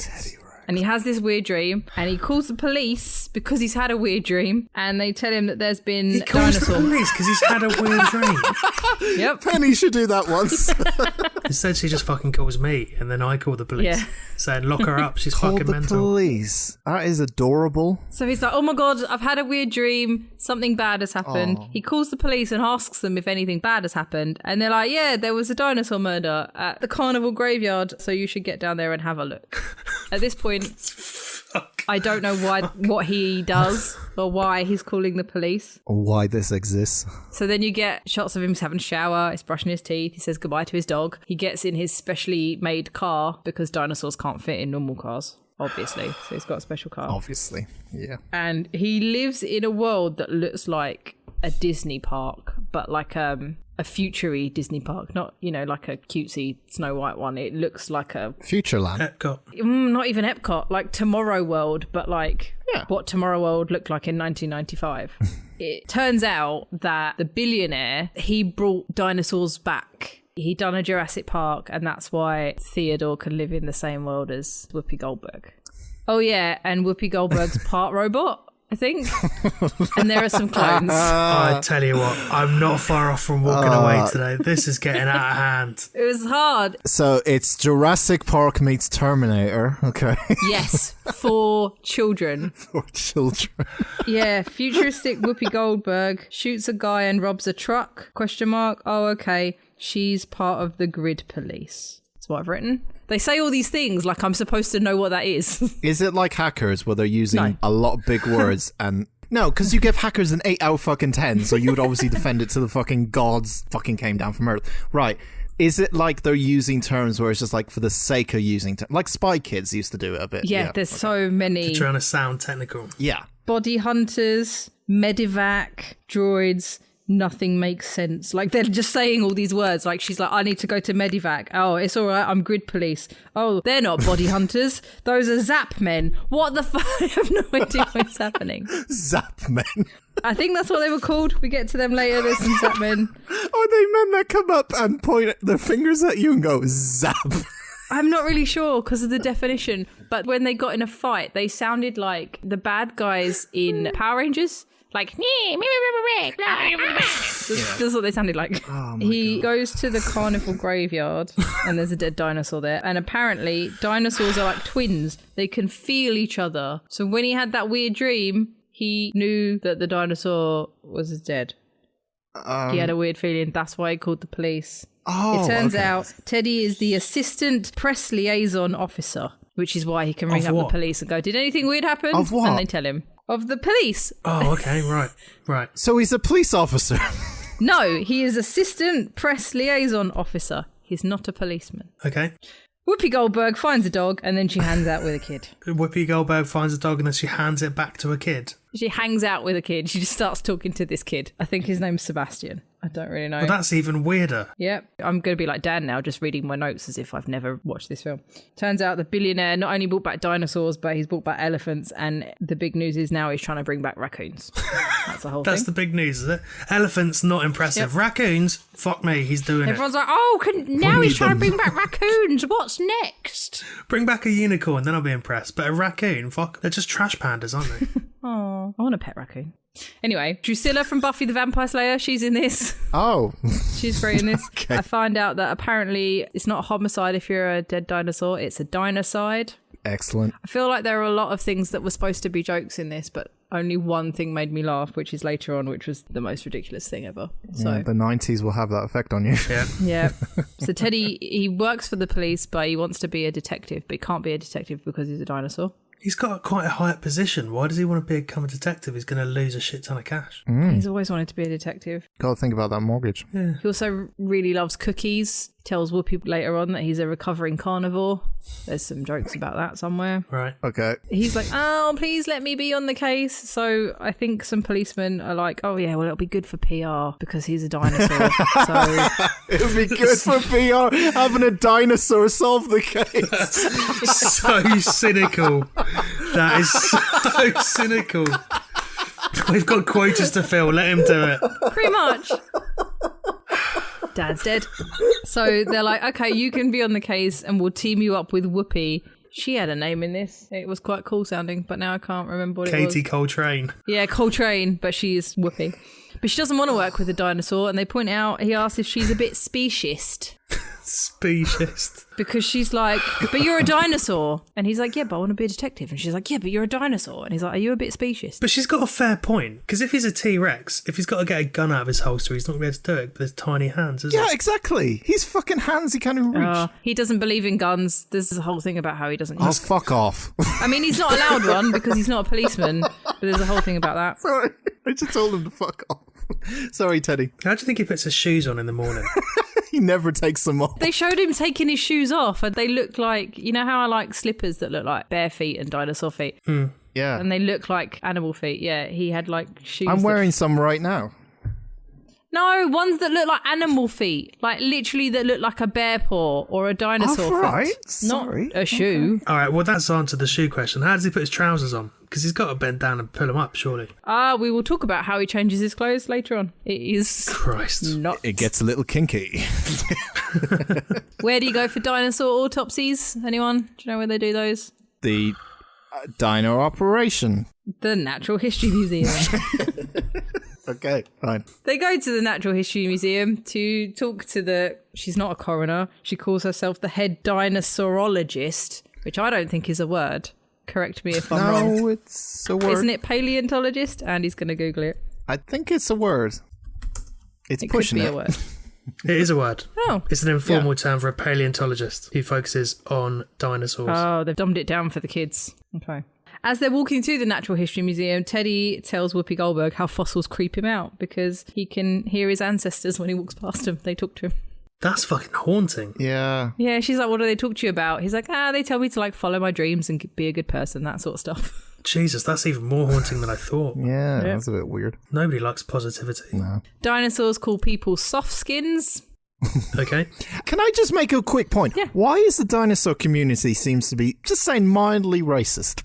And he has this weird dream, and he calls the police because he's had a weird dream, and they tell him that there's been He calls the dinosaurs. police because he's had a weird dream. Yep. Penny should do that once. Instead, she just fucking calls me, and then I call the police, Yeah. saying, lock her up, she's Call fucking the mental. police. That is adorable. So he's like, oh my God, I've had a weird dream. Something bad has happened. Oh. He calls the police and asks them if anything bad has happened. And they're like, yeah, there was a dinosaur murder at the carnival graveyard, so you should get down there and have a look. At this point, I don't know what he does or why he's calling the police. Why this exists. So then you get shots of him having a shower, he's brushing his teeth, he says goodbye to his dog. He gets in his specially made car because dinosaurs can't fit in normal cars, obviously. So he's got a special car. Obviously, yeah. And he lives in a world that looks like a Disney park, but like a futury Disney park, not, like a cutesy Snow White one. It looks like a Futureland. Epcot. not even Epcot, like Tomorrow World, but like Yeah. what Tomorrow World looked like in 1995. It turns out that the billionaire, he brought dinosaurs back. He done a Jurassic Park, and that's why Theodore can live in the same world as Whoopi Goldberg. Oh yeah, and Whoopi Goldberg's part robot, I think. And there are some clones. I tell you what, I'm not far off from walking away today. This is getting out of hand. It was hard. So it's Jurassic Park meets Terminator. Okay. Yes, for children. For children. Yeah, futuristic Whoopi Goldberg shoots a guy and robs a truck? ? Oh, okay. She's part of the grid police. That's what I've written. They say all these things like I'm supposed to know what that is. Is it like hackers where they're using No. a lot of big words and... No, because you give hackers an 8 out of fucking 10, so you would obviously defend it to the fucking gods fucking came down from Earth. Right. Is it like they're using terms where it's just like for the sake of using terms? Like Spy Kids used to do it a bit. Yeah, there's so many. Trying to sound technical. Yeah. Body hunters, medivac, droids. Nothing makes sense. Like they're just saying all these words. Like she's like, I need to go to medivac. Oh, it's all right. I'm grid police. Oh, they're not body hunters. Those are zap men. What the fuck? I have no idea what's happening. Zap men. I think that's what they were called. We get to them later. There's some zap men. Are they men that come up and point their fingers at you and go, zap? I'm not really sure because of the definition. But when they got in a fight, they sounded like the bad guys in Power Rangers. Like, that's what they sounded like. Oh He goes to the carnival graveyard and there's a dead dinosaur there. And apparently dinosaurs are like twins. They can feel each other. So when he had that weird dream, he knew that the dinosaur was dead. He had a weird feeling. That's why he called the police. Oh, It turns okay. out Teddy is the assistant press liaison officer, which is why he can ring Of up what? the police and go, did anything weird happen? Of what? And they tell him. Of the police. Oh, okay, right. So he's a police officer. No, he is assistant press liaison officer. He's not a policeman. Okay. Whoopi Goldberg finds a dog and then she hangs out with a kid. Whoopi Goldberg finds a dog and then she hands it back to a kid. She hangs out with a kid. She just starts talking to this kid. I think his name's Sebastian. I don't really know. Well, that's even weirder. Yep. I'm going to be like Dan now, just reading my notes as if I've never watched this film. Turns out the billionaire not only brought back dinosaurs, but he's brought back elephants. And the big news is now he's trying to bring back raccoons. That's the whole That's thing. the big news, is it? Elephants, not impressive. Yep. Raccoons, fuck me, he's doing Everyone's like, oh, now need he's trying to them. bring back raccoons. What's next? it. Bring back a unicorn, then I'll be impressed. But a raccoon, fuck, they're just trash pandas, aren't they? Oh, I want a pet raccoon. Anyway, Drusilla from Buffy the Vampire Slayer, she's in this. Oh. She's great in this. Okay. I find out that apparently it's not a homicide if you're a dead dinosaur, it's a dinocide. Excellent. I feel like there are a lot of things that were supposed to be jokes in this, but only one thing made me laugh, which is later on, which was the most ridiculous thing ever. So Yeah, the 90s will have that effect on you. Yeah. yeah. So Teddy, he works for the police, but he wants to be a detective, but he can't be a detective because he's a dinosaur. He's got quite a high position. Why does he want to become a detective? He's going to lose a shit ton of cash. He's always wanted to be a detective. Got to think about that mortgage. Yeah. He also really loves cookies. Tells Whoopi later on that he's a recovering carnivore. There's some jokes about that somewhere. Right. Okay. He's like, oh, please let me be on the case. So I think some policemen are like, oh yeah, well, it'll be good for PR because he's a dinosaur. So It would be good for PR having a dinosaur solve the case. So cynical. That is so cynical. We've got quotas to fill. Let him do it. pretty much. Dad's dead. So they're like, okay, you can be on the case and we'll team you up with Whoopi. She had a name in this. It was quite cool sounding, but now I can't remember what it was. Katie Coltrane. Yeah, Coltrane, but she is Whoopi. But she doesn't want to work with a dinosaur, and they point out, he asks if she's a bit speciest. Speciest. Because she's like, but you're a dinosaur. And he's like, yeah, but I want to be a detective. And she's like, yeah, but you're a dinosaur. And he's like, are you a bit speciest? But she's got a fair point. Because if he's a T-Rex, if he's got to get a gun out of his holster, he's not going to be able to do it. But there's tiny hands, isn't Yeah, it? exactly. He's fucking hands he can't even reach. He doesn't believe in guns. There's a whole thing about how he doesn't Oh, use. fuck off. I mean, he's not allowed one because he's not a policeman. But there's a whole thing about that. Sorry. I just told him to fuck off. Sorry, Teddy. How do you think he puts his shoes on in the morning? He never takes them off. They showed him taking his shoes off, and they look like, you know how I like slippers that look like bare feet and dinosaur feet, Yeah. and they look like animal feet. Yeah, he had like shoes. I'm that- wearing some right now. No, ones that look like animal feet, like literally that look like a bear paw or a dinosaur Oh, foot. right. Not Sorry. a shoe. All right, well, that's answered the shoe question. How does he put his trousers on? Because he's got to bend down and pull them up, surely. We will talk about how he changes his clothes later on. It is Christ. not. It gets a little kinky. Where do you go for dinosaur autopsies? Anyone? Do you know where they do those? The dino operation. The Natural History Museum. Okay, fine. They go to the Natural History Museum to talk to she's not a coroner, she calls herself the head dinosaurologist, which I don't think is a word. Correct me if I'm wrong. No, it's a word. Isn't it paleontologist? Andy's going to Google it. I think it's a word. It's It could pushing be it. a word. It is a word. Oh. It's an informal term for a paleontologist who focuses on dinosaurs. Oh, they've dumbed it down for the kids. Okay. As they're walking through the Natural History Museum, Teddy tells Whoopi Goldberg how fossils creep him out because he can hear his ancestors when he walks past them. They talk to him. That's fucking haunting. Yeah. Yeah, she's like, what do they talk to you about? He's like, they tell me to like follow my dreams and be a good person, that sort of stuff. Jesus, that's even more haunting than I thought. Yeah, that's a bit weird. Nobody likes positivity. No. Dinosaurs call people soft skins. Okay. Can I just make a quick point? Yeah. Why is the dinosaur community seems to be, just saying, mildly racist?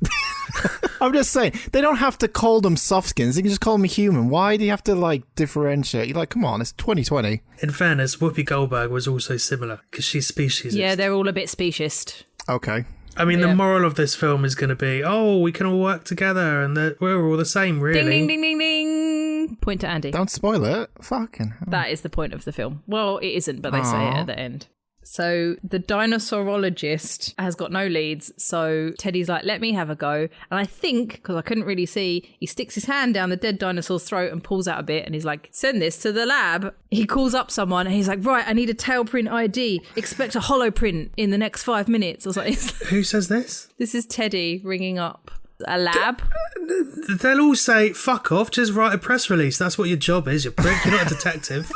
I'm just saying, they don't have to call them softskins. They can just call them a human. Why do you have to, like, differentiate? You're like, come on, it's 2020. In fairness, Whoopi Goldberg was also similar because she's speciesist. Yeah, they're all a bit speciest. Okay. I mean, Yeah. the moral of this film is going to be, we can all work together and that we're all the same, really. Ding, ding, ding, ding, ding. Point to Andy. Don't spoil it. Fucking hell. That is the point of the film. Well, it isn't, but they say it at the end. So the dinosaurologist has got no leads, so Teddy's like, let me have a go. And I think, because I couldn't really see, he sticks his hand down the dead dinosaur's throat and pulls out a bit, and he's like, send this to the lab. He calls up someone, and he's like, right, I need a tail print ID. Expect a hollow print in the next 5 minutes. I was like, Who says this? this is Teddy ringing up a lab. They'll all say, fuck off, just write a press release. That's what your job is, you prick. You're not a detective.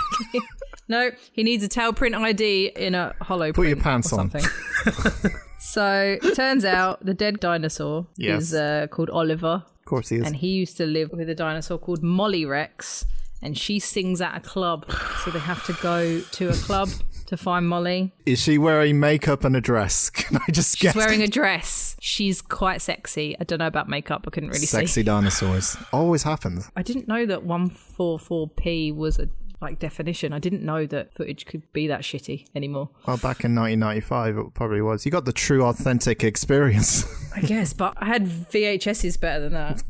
No, he needs a tail print ID in a hollow print. your pants or on. something. So it turns out the dead dinosaur Yes. is called Oliver, Of course he is. and he used to live with a dinosaur called Molly Rex, and she sings at a club, so they have to go to a club to find Molly. Is she wearing makeup and a dress? Can I just She's get wearing a dress. She's quite sexy. I don't know about makeup. I couldn't really sexy see. dinosaurs? Always happens. I didn't know that 144p was a definition. I didn't know that footage could be that shitty anymore. Well, back in 1995, it probably was. You got the true, authentic experience. I guess, but I had VHSs better than that.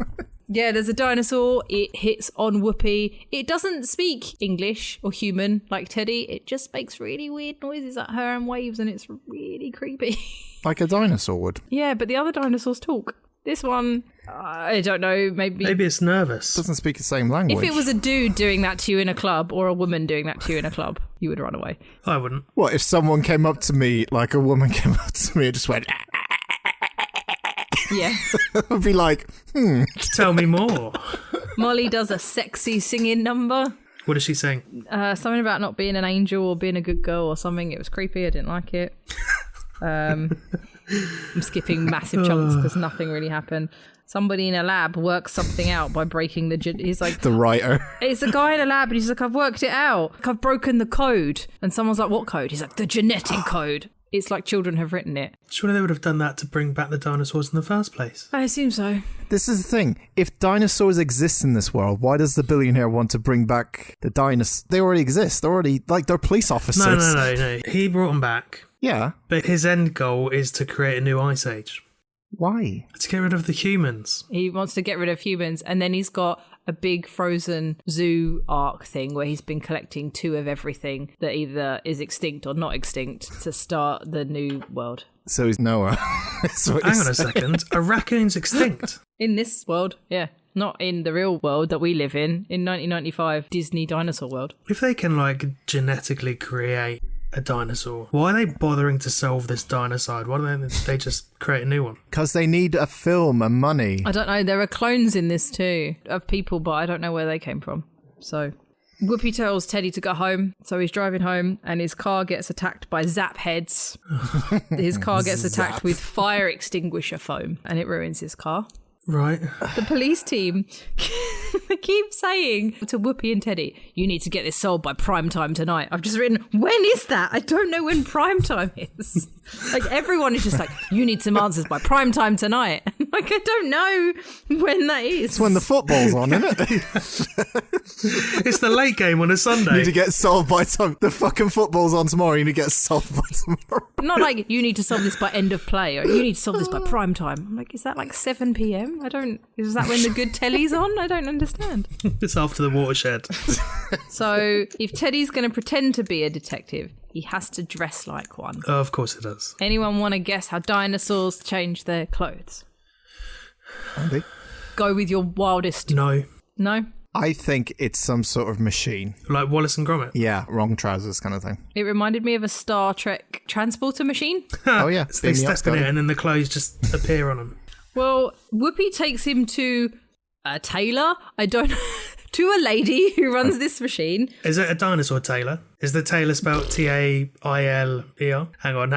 Yeah, there's a dinosaur. It hits on Whoopi. It doesn't speak English or human like Teddy. It just makes really weird noises at her and waves, and it's really creepy. Like a dinosaur would. Yeah, but the other dinosaurs talk. This one, I don't know, maybe it's nervous. Doesn't speak the same language. if it was a dude doing that to you in a club or a woman doing that to you in a club, you would run away. I wouldn't. What if someone came up to me, like a woman came up to me and just went, Yeah. I'd be like, Tell me more. Molly does a sexy singing number. What does she sing? Something about not being an angel or being a good girl or something. It was creepy. I didn't like it. I'm skipping massive chunks because nothing really happened. Somebody in a lab works something out by breaking he's like, the writer. it's a guy in a lab and he's like, I've worked it out. Like, I've broken the code. And someone's like, what code? He's like, the genetic code. It's like children have written it. Surely they would have done that to bring back the dinosaurs in the first place. I assume so. This is the thing. If dinosaurs exist in this world, why does the billionaire want to bring back the dinosaurs? They already exist. They're already, like, they're police officers. No. He brought them back. Yeah. But his end goal is to create a new ice age. Why? To get rid of the humans. He wants to get rid of humans, and then he's got a big frozen zoo arc thing where he's been collecting 2 of everything that either is extinct or not extinct to start the new world. So he's Noah. Hang on a second. A raccoon's extinct. In this world, yeah. Not in the real world that we live in 1995 Disney dinosaur world. If they can, like, genetically create a dinosaur, why are they bothering to solve this dinocide? Why don't they just create a new one? Because they need a film and money. I don't know, there are clones in this too of people, but I don't know where they came from. So Whoopi tells Teddy to go home, so he's driving home and his car gets attacked by zap heads. His car gets attacked with fire extinguisher foam and it ruins his car. Right. The police team keep saying to Whoopi and Teddy, you need to get this solved by prime time tonight. I've just written, when is that? I don't know when prime time is. Like, everyone is just like, you need some answers by prime time tonight. Like, I don't know when that is. It's when the football's on, isn't it? It's the late game on a Sunday. You need to get solved by time. The fucking football's on tomorrow. You need to get solved by tomorrow. Not like, you need to solve this by end of play, or you need to solve this by prime time. I'm like, is that like 7 p.m? Is that when the good telly's on? I don't understand. It's after the watershed. So if Teddy's going to pretend to be a detective, he has to dress like one. Oh, of course it does. Anyone want to guess how dinosaurs change their clothes? Andy? Go with your wildest. No. No? I think it's some sort of machine. Like Wallace and Gromit. Yeah, wrong trousers kind of thing. It reminded me of a Star Trek transporter machine. Oh, yeah. So they step in it and then the clothes just appear on them. Well, Whoopi takes him to a tailor. I don't know. To a lady who runs this machine. Is it a dinosaur tailor? Is the tailor spelled T-A-I-L-E-R? Hang on.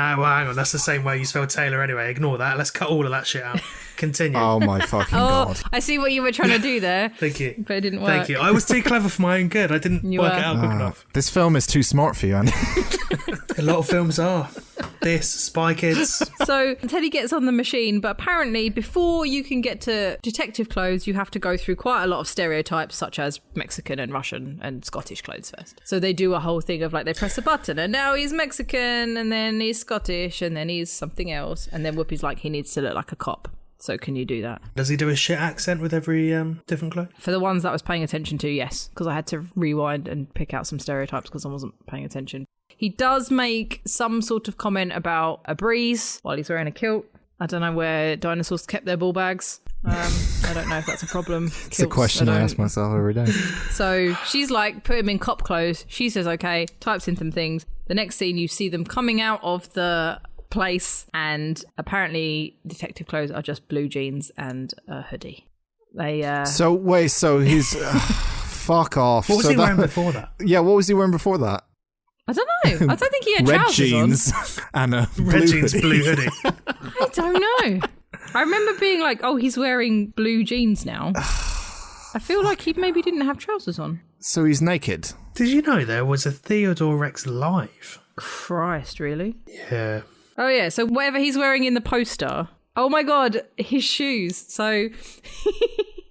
That's the same way you spell tailor anyway. Ignore that. Let's cut all of that shit out. Continue. Oh my fucking god. I see what you were trying to do there. Thank you. But it didn't work. Thank you. I was too clever for my own good. I didn't work it out quick enough. This film is too smart for you, Andy. A lot of films are. This, Spy Kids. So Teddy gets on the machine, but apparently before you can get to detective clothes, you have to go through quite a lot of stereotypes, such as Mexican and Russian and Scottish clothes first. So they do a whole thing of like, they press a button and now he's Mexican and then he's Scottish and then he's something else. And then Whoopi's like, he needs to look like a cop. So can you do that? Does he do a shit accent with every different clothes? For the ones that I was paying attention to, yes, because I had to rewind and pick out some stereotypes because I wasn't paying attention. He does make some sort of comment about a breeze while he's wearing a kilt. I don't know where dinosaurs kept their ball bags. I don't know if that's a problem. It's a question I ask myself every day. So she's like, put him in cop clothes. She says, okay, types in some things. The next scene, you see them coming out of the place, and apparently detective clothes are just blue jeans and a hoodie. So he's fuck off. What was he wearing before that? Yeah, what was he wearing before that? I don't know. I don't think he had red trousers jeans on. and a Red jeans, blue hoodie. I don't know. I remember being like, oh, he's wearing blue jeans now. I feel like he maybe didn't have trousers on. So he's naked. Did you know there was a Theodore Rex live? Christ, really? Yeah. Oh, yeah. So whatever he's wearing in the poster. Oh, my God. His shoes. So...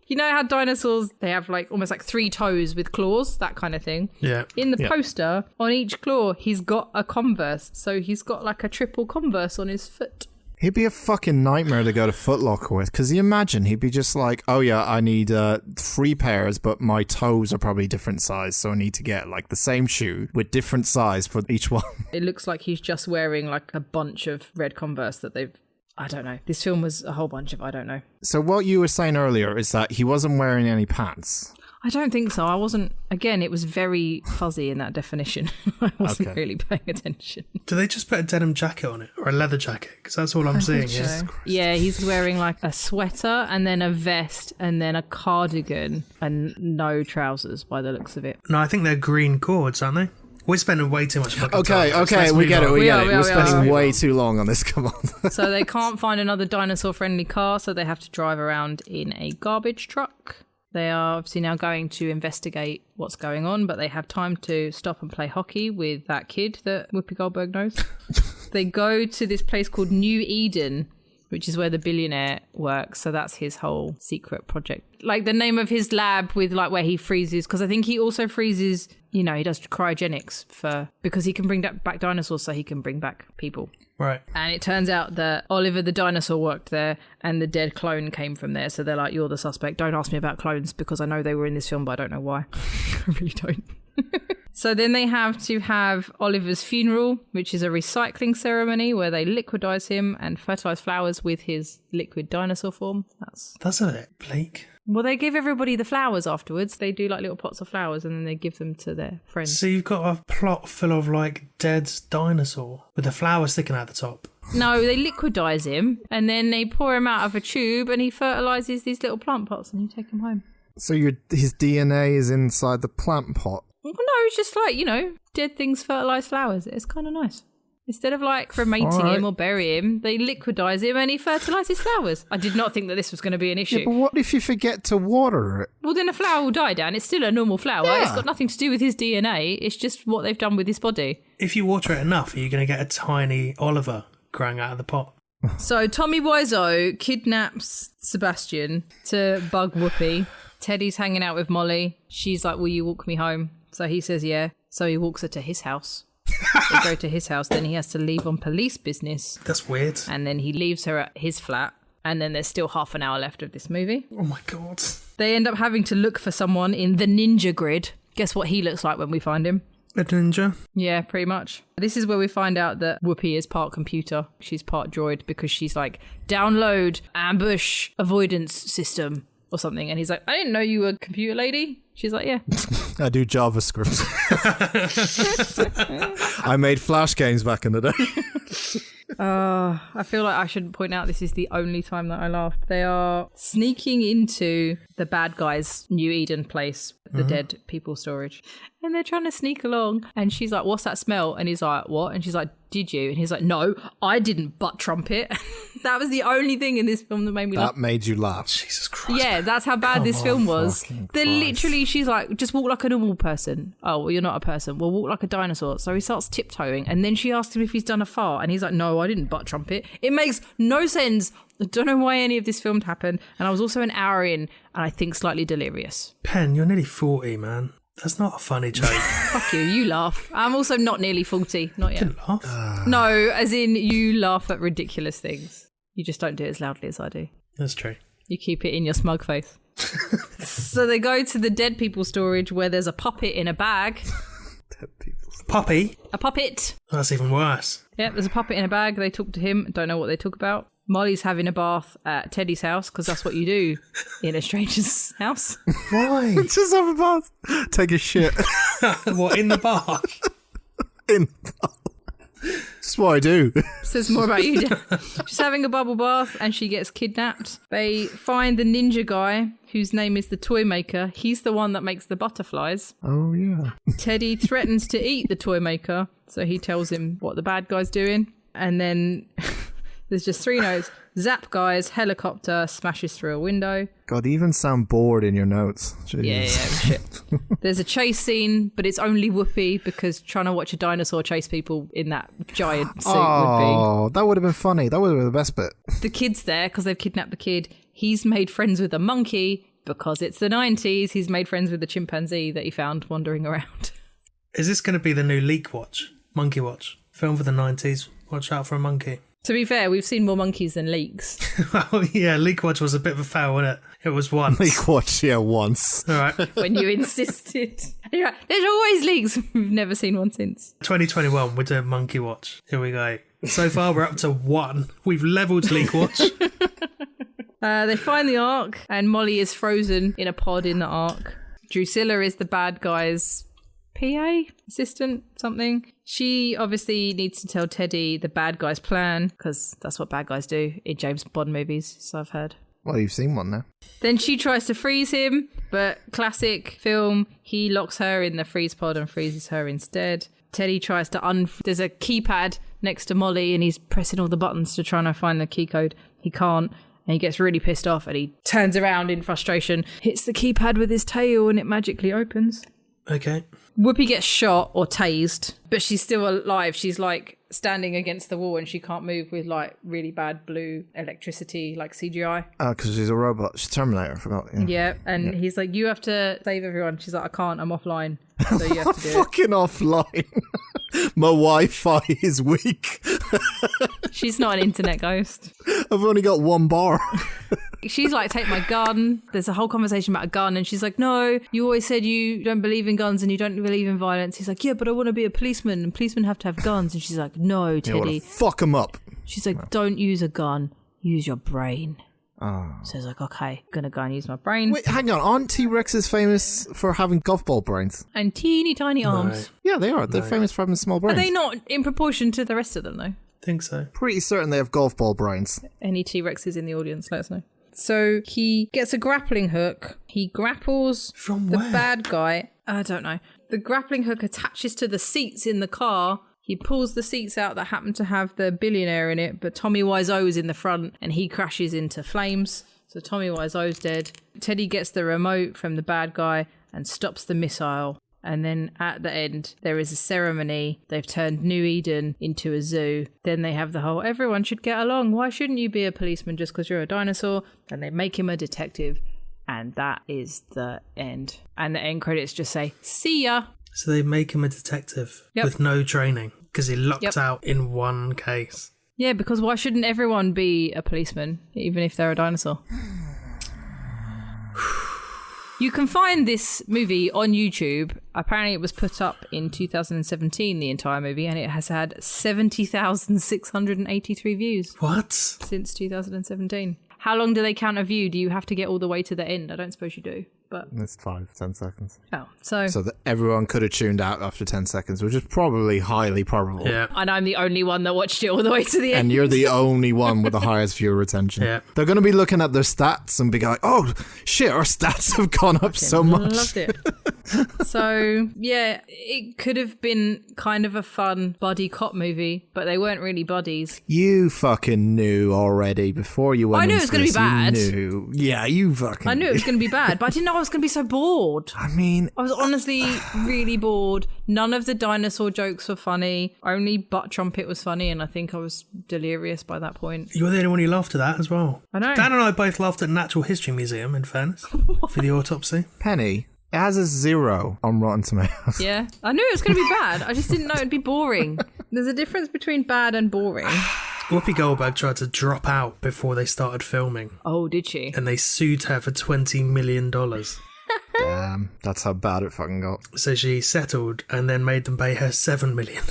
You know how dinosaurs, they have like almost like 3 toes with claws, that kind of thing? Yeah. In the poster, on each claw, he's got a Converse. So he's got like a triple Converse on his foot. He'd be a fucking nightmare to go to Foot Locker with, because you imagine he'd be just like, oh yeah, I need 3 pairs, but my toes are probably different size, so I need to get like the same shoe with different size for each one. It looks like he's just wearing like a bunch of red Converse that they've... I don't know. This film was a whole bunch of I don't know. So what you were saying earlier is that he wasn't wearing any pants. I don't think so. I wasn't... Again, it was very fuzzy in that definition. I wasn't really paying attention. Do they just put a denim jacket on it or a leather jacket? Because that's all I'm seeing. So. Yeah, he's wearing like a sweater and then a vest and then a cardigan and no trousers by the looks of it. No, I think they're green cords, aren't they? We're spending way too much fucking time. Okay, we get it. We're spending way too long on this. Come on. So they can't find another dinosaur-friendly car, so they have to drive around in a garbage truck. They are obviously now going to investigate what's going on, but they have time to stop and play hockey with that kid that Whoopi Goldberg knows. They go to this place called New Eden, which is where the billionaire works. So that's his whole secret project. Like the name of his lab with like where he freezes, because I think he also freezes, you know, he does cryogenics because he can bring back dinosaurs so he can bring back people. Right. And it turns out that Oliver the dinosaur worked there and the dead clone came from there. So they're like, you're the suspect. Don't ask me about clones because I know they were in this film, but I don't know why. I really don't. So then they have to have Oliver's funeral, which is a recycling ceremony where they liquidize him and fertilize flowers with his liquid dinosaur form. That's a bit bleak. Well, they give everybody the flowers afterwards. They do like little pots of flowers and then they give them to their friends. So you've got a plot full of like dead dinosaur with the flower sticking out the top. No, they liquidize him and then they pour him out of a tube and he fertilizes these little plant pots and you take him home. So his DNA is inside the plant pot? Well, no, it's just like, you know, dead things fertilize flowers. It's kind of nice. Instead of like cremating him or bury him, they liquidize him and he fertilizes flowers. I did not think that this was going to be an issue. Yeah, but what if you forget to water it? Well, then a flower will die down. It's still a normal flower. Yeah. It's got nothing to do with his DNA. It's just what they've done with his body. If you water it enough, are you going to get a tiny Oliver growing out of the pot? So Tommy Wiseau kidnaps Sebastian to bug Whoopi. Teddy's hanging out with Molly. She's like, will you walk me home? So he says, yeah. So he walks her to his house. They go to his house. Then he has to leave on police business. That's weird. And then he leaves her at his flat. And then there's still half an hour left of this movie. Oh my God. They end up having to look for someone in the ninja grid. Guess what he looks like when we find him? A ninja? Yeah, pretty much. This is where we find out that Whoopi is part computer. She's part droid because she's like, download ambush avoidance system or something. And he's like, I didn't know you were a computer lady. She's like, yeah. I do JavaScript. I made Flash games back in the day. I feel like I should point out this is the only time that I laughed. They are sneaking into the bad guy's New Eden place, the dead people storage. And they're trying to sneak along. And she's like, what's that smell? And he's like, what? And she's like, did you? And he's like, no, I didn't butt trumpet. That was the only thing in this film that made me laugh. That made you laugh. Jesus Christ. Yeah, that's how bad this film was. They're Christ. literally, she's like, just walk like a normal person. Oh, well, you're not a person. Well, walk like a dinosaur. So he starts tiptoeing. And then she asks him if he's done a fart. And he's like, no, I didn't butt trumpet. It makes no sense. I don't know why any of this film happened. And I was also an hour in and I think slightly delirious. Pen, you're nearly 40, man. That's not a funny joke. Fuck you, you laugh. I'm also not nearly 40. Not yet. Didn't laugh. No, as in you laugh at ridiculous things. You just don't do it as loudly as I do. That's true. You keep it in your smug face. So they go to the dead people storage where there's a puppet in a bag. Dead people. Puppy? A puppet. That's even worse. Yeah, there's a puppet in a bag. They talk to him. Don't know what they talk about. Molly's having a bath at Teddy's house because that's what you do in a stranger's house. Why? Just have a bath. Take a shit. What, in the bath? In the bath. That's what I do. Says more about you. She's having a bubble bath and she gets kidnapped. They find the ninja guy whose name is the toy maker. He's the one that makes the butterflies. Oh, yeah. Teddy threatens to eat the toy maker, so he tells him what the bad guy's doing. And then there's just 3 notes. Zap guy's helicopter smashes through a window. God, you even sound bored in your notes. Jeez. Yeah, shit. There's a chase scene, but it's only Whoopi because trying to watch a dinosaur chase people in that giant suit would Oh, that would have been funny. That would have been the best bit. be. The kid's there because they've kidnapped the kid. He's made friends with a monkey because it's the 90s. He's made friends with the chimpanzee that he found wandering around. Is this going to be the new Leak Watch? Monkey Watch? Film for the 90s. Watch out for a monkey. To be fair, we've seen more monkeys than leeks. Oh, yeah, Leak Watch was a bit of a fail, wasn't it? It was once. Leak Watch, yeah, once. All right. When you insisted. You're like, there's always leeks. We've never seen one since. 2021, we're doing Monkey Watch. Here we go. So far, we're up to 1. We've levelled Leak Watch. They find the Ark, and Molly is frozen in a pod in the Ark. Drusilla is the bad guy's PA, assistant, something. She obviously needs to tell Teddy the bad guy's plan, because that's what bad guys do in James Bond movies, so I've heard. Well, you've seen one now. Then she tries to freeze him, but classic film, he locks her in the freeze pod and freezes her instead. Teddy tries to there's a keypad next to Molly, and he's pressing all the buttons to try and find the key code. He can't. And he gets really pissed off, and he turns around in frustration, hits the keypad with his tail, and it magically opens. Okay. Whoopi gets shot or tased, but she's still alive. She's like standing against the wall, and she can't move with like really bad blue electricity, like CGI. Because she's a robot. She's Terminator, I forgot. Yeah, and he's like, you have to save everyone. She's like, I can't, I'm offline. So you have to do it. Fucking offline. My Wi-Fi is weak. She's not an internet ghost. I've only got one bar. She's like, take my gun. There's a whole conversation about a gun, and she's like, no, you always said you don't believe in guns and you don't believe in violence. He's like, yeah, but I want to be a policeman, and policemen have to have guns. And she's like, no, Teddy. Fuck them up. She's like, don't use a gun, use your brain. Oh. So he's like, okay, gonna go and use my brain. Wait, hang on. Aren't T-Rexes famous for having golf ball brains? And teeny tiny arms. Yeah, they are. They're famous for having small brains. Are they not in proportion to the rest of them, though? Think so. Pretty certain they have golf ball brains. Any T-Rexes in the audience, let us know. So he gets a grappling hook. He grapples From the where? bad guy. I don't know. The grappling hook attaches to the seats in the car. He pulls the seats out that happen to have the billionaire in it, but Tommy Wiseau is in the front, and he crashes into flames. So Tommy Wiseau's dead. Teddy gets the remote from the bad guy and stops the missile. And then at the end, there is a ceremony. They've turned New Eden into a zoo. Then they have the whole, everyone should get along. Why shouldn't you be a policeman just because you're a dinosaur? And they make him a detective. And that is the end. And the end credits just say, see ya. So they make him a detective Yep. with no training because he locked Yep. out in one case. Yeah, because why shouldn't everyone be a policeman, even if they're a dinosaur? You can find this movie on YouTube. Apparently it was put up in 2017, the entire movie, and it has had 70,683 views What? since 2017. How long do they count a view? Do you have to get all the way to the end? I don't suppose you do, but... It's 5-10 seconds. Oh, so that everyone could have tuned out after 10 seconds, which is probably highly probable. Yeah. and I'm the only one that watched it all the way to the end. And you're the only one with the highest viewer retention. Yeah. They're going to be looking at their stats and be like, oh, shit, our stats have gone up so much. Loved it. So, yeah, it could have been kind of a fun buddy cop movie, but they weren't really buddies. You fucking knew already before you went I knew into it was gonna be this, bad. You knew. Yeah, you fucking I knew it was going to be bad, but I didn't know I was going to be so bored. I mean, I was honestly really bored. None of the dinosaur jokes were funny. Only Butt Trumpet was funny, and I think I was delirious by that point. You were the only one who laughed at that as well. I know. Dan and I both laughed at Natural History Museum, in fairness, for the autopsy. Penny, it has a 0 on Rotten Tomatoes. Yeah, I knew it was going to be bad. I just didn't know it'd be boring. There's a difference between bad and boring. Whoopi Goldberg tried to drop out before they started filming, Oh, did she? and they sued her for $20 million. Damn, that's how bad it fucking got. So she settled and then made them pay her $7 million.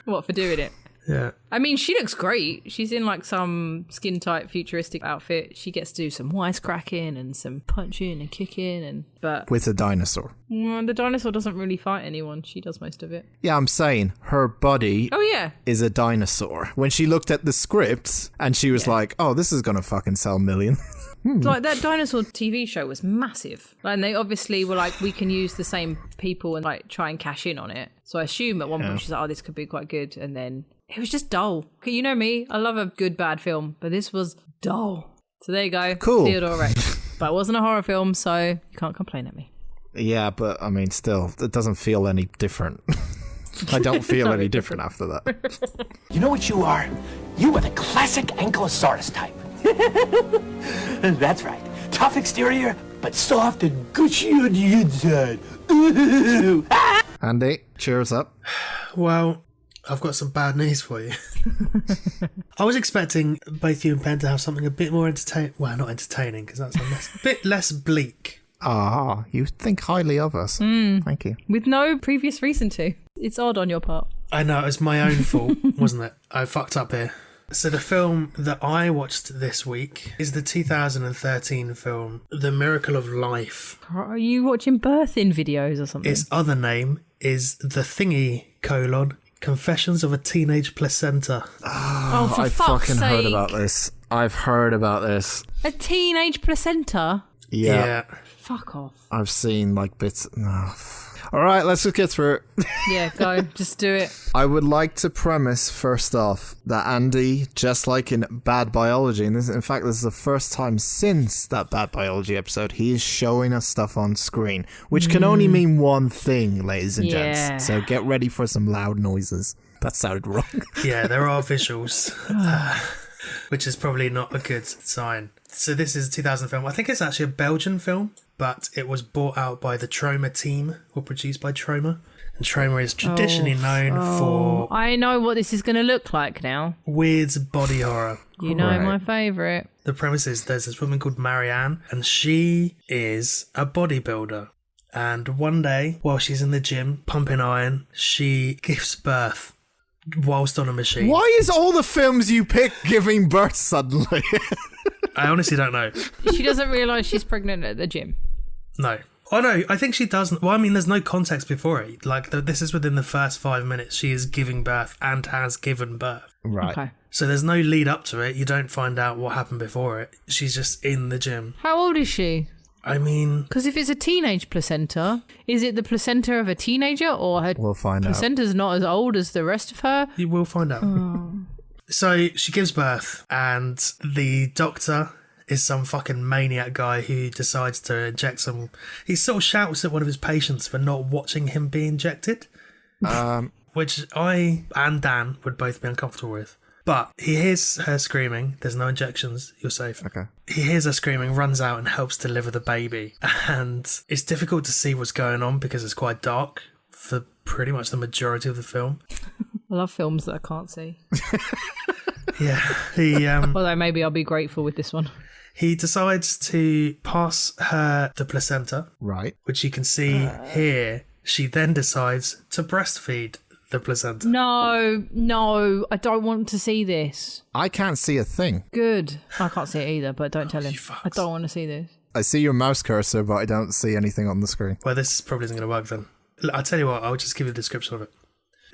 What, for doing it? Yeah. I mean, she looks great. She's in like some skin tight futuristic outfit. She gets to do some wisecracking and some punching and kicking, but With a dinosaur. the dinosaur doesn't really fight anyone. She does most of it. Yeah, I'm saying her buddy Oh yeah, is a dinosaur. When she looked at the script and she was like, oh, this is going to fucking sell millions. like that dinosaur TV show was massive, and they obviously were like, we can use the same people and like try and cash in on it. So I assume at one point she's like, oh, this could be quite good, and then it was just dull. You know me, I love a good bad film, but this was dull. So there you go, Cool. Theodore Rex. But it wasn't a horror film, so you can't complain at me. Yeah, but I mean, still, it doesn't feel any different. I don't feel any different after that. You know what you are? You are the classic Ankylosaurus type. That's right. Tough exterior, but soft and gushy on the inside. Ooh. Andy, cheers up. Well, I've got some bad news for you. I was expecting both you and Ben to have something a bit more entertaining. Well, not entertaining, because that's a bit less bleak. Ah, you think highly of us. Thank you. With no previous reason to. It's odd on your part. I know, it was my own fault, wasn't it? I fucked up here. So the film that I watched this week is the 2013 film The Miracle of Life. Are you watching birthing videos or something? Its other name is The Thingy, Confessions of a Teenage Placenta. Oh, for I fuck's fucking sake. heard about this. I've heard about this. A teenage placenta? Yeah. Fuck off. I've seen like bits. All right, let's just get through it. Yeah, go. Just do it. I would like to premise first off that Andy, just like in Bad Biology, and in fact this is the first time since that Bad Biology episode, he is showing us stuff on screen, which can only mean one thing, ladies and gents. So get ready for some loud noises. That sounded wrong. Yeah, there are visuals, which is probably not a good sign. So this is a 2000 film. I think it's actually a Belgian film, but it was bought out by the Troma team, or produced by Troma. And Troma is traditionally known for I know what this is going to look like now. weird body horror. You know my favourite. The premise is there's this woman called Marianne, and she is a bodybuilder. And one day, while she's in the gym pumping iron, she gives birth whilst on a machine. Why is all the films you pick giving birth suddenly? I honestly don't know. She doesn't realise she's pregnant at the gym. No. Oh no, I think she doesn't. Well, I mean, there's no context before it. Like, this is within the first 5 minutes. She is giving birth and has given birth. Right. Okay. So there's no lead up to it. You don't find out what happened before it. She's just in the gym. How old is she? I mean, Because if it's a teenage placenta, is it the placenta of a teenager, or her We'll find out. placenta's not as old as the rest of her? you will find out. So she gives birth, and the doctor is some fucking maniac guy who decides to inject some. He sort of shouts at one of his patients for not watching him be injected, which I and Dan would both be uncomfortable with. But he hears her screaming. There's no injections. You're safe. Okay. He hears her screaming, runs out and helps deliver the baby. And it's difficult to see what's going on because it's quite dark for pretty much the majority of the film. I love films that I can't see. Yeah. He Although maybe I'll be grateful with this one. he decides to pass her the placenta, Right. which you can see here. She then decides to breastfeed the placenta. No, I don't want to see this. I can't see a thing. Good. I can't see it either, but don't tell him. you fucks. I don't want to see this. I see your mouse cursor, but I don't see anything on the screen. Well, this probably isn't going to work then. I'll tell you what, I'll just give you a description of it.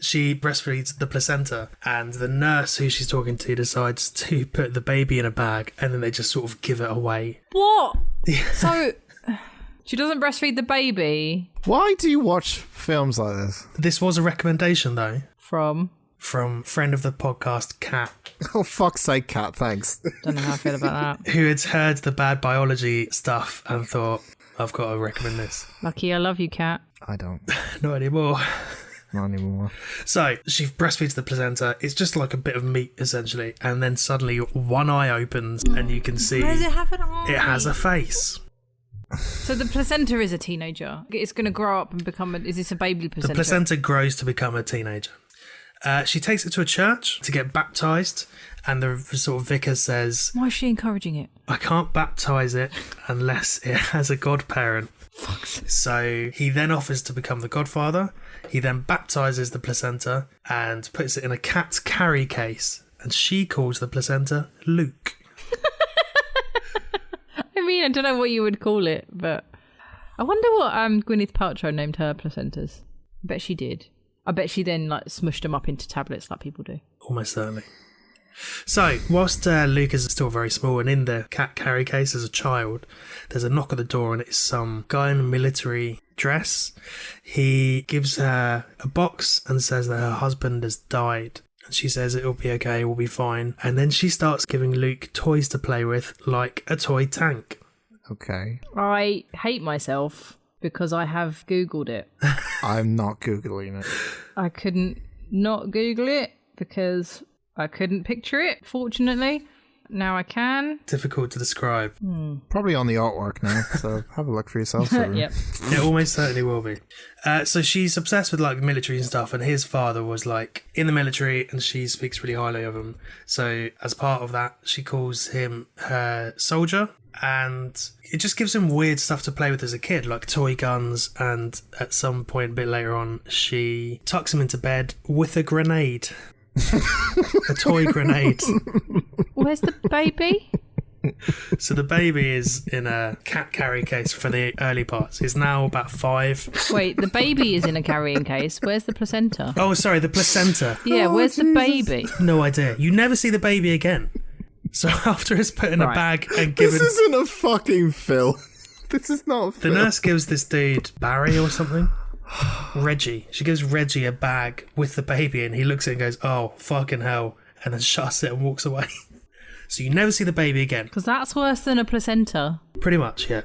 She breastfeeds the placenta, and the nurse who she's talking to decides to put the baby in a bag, and then they just sort of give it away. What? So, she doesn't breastfeed the baby Why do you watch films like this? This was a recommendation, though, from... from friend of the podcast, Kat, Oh, fuck's sake, Cat, thanks. Don't know how I feel about that. who had heard the bad biology stuff and thought, I've got to recommend this. Lucky I love you, Cat. I don't. Not anymore. Not anymore. So she breastfeeds the placenta. It's just like a bit of meat, essentially. And then suddenly one eye opens and you can see Why does it have an eye? it has a face. So the placenta is a teenager. It's going to grow up and become is this a baby placenta? The placenta grows to become a teenager. She takes it to a church to get baptized, and the sort of vicar says, Why is she encouraging it? I can't baptize it unless it has a godparent. So he then offers to become the godfather. He then baptizes the placenta and puts it in a cat's carry case, and she calls the placenta Luke. I mean, I don't know what you would call it, but I wonder what Gwyneth Paltrow named her placentas. I bet she did. I bet she then like smushed them up into tablets like people do. Almost certainly. So, whilst Luke is still very small and in the cat carry case as a child, there's a knock at the door and it's some guy in a military dress. He gives her a box and says that her husband has died. And she says it'll be okay, we'll be fine. And then she starts giving Luke toys to play with, like a toy tank. Okay. I hate myself because I have Googled it. I'm not Googling it. I couldn't not Google it because I couldn't picture it, fortunately. Now I can. Difficult to describe. Probably on the artwork now, so have a look for yourself. Yep. It almost certainly will be. So she's obsessed with like military and stuff, and his father was like in the military, and she speaks really highly of him. So as part of that, she calls him her soldier, and it just gives him weird stuff to play with as a kid, like toy guns, and at some point a bit later on, she tucks him into bed with a grenade. A toy grenade. Where's the baby? So the baby is in a cat carry case for the early parts. He's now about 5. Wait, the baby is in a carrying case. Where's the placenta? Oh, sorry, the placenta. Yeah, where's the baby? No idea. You never see the baby again. So after it's put in a bag and given... This isn't a fucking film. This is not a The film. nurse gives this dude Barry or something. Reggie. She gives Reggie a bag with the baby, and he looks at it and goes, "Oh, fucking hell," and then shuts it and walks away. So you never see the baby again. Because that's worse than a placenta. Pretty much, yeah.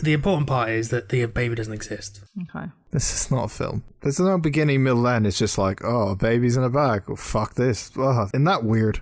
The important part is that the baby doesn't exist. Okay. This is not a film. There's no beginning, middle, end. It's just like, oh, a baby's in a bag. Oh, fuck this. Isn't that weird?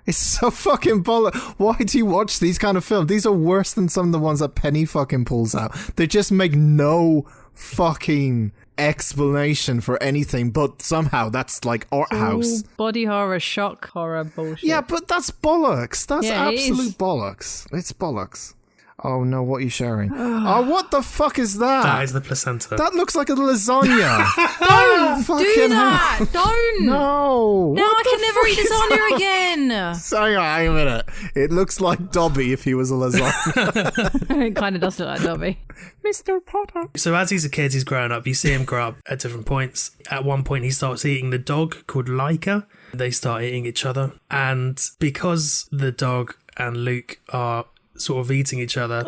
It's so fucking bollocks. Why do you watch these kind of films? These are worse than some of the ones that Penny fucking pulls out. They just make no fucking explanation for anything, but somehow that's like art house. Body horror, shock horror bullshit. Yeah, but that's bollocks. That's Yeah, it absolute is. bollocks. It's bollocks. Oh no, what are you sharing? Oh, what the fuck is that? That is the placenta. That looks like a lasagna. Don't Fucking do that! hell. Don't! No. Now What I the can never eat fuck is lasagna that? again! Sorry, hang a minute. It looks like Dobby if he was a lasagna. It kind of does look like Dobby. Mr. Potter. So as he's a kid, he's growing up. You see him grow up at different points. At one point, he starts eating the dog called Laika. They start eating each other. And because the dog and Luke are sort of eating each other...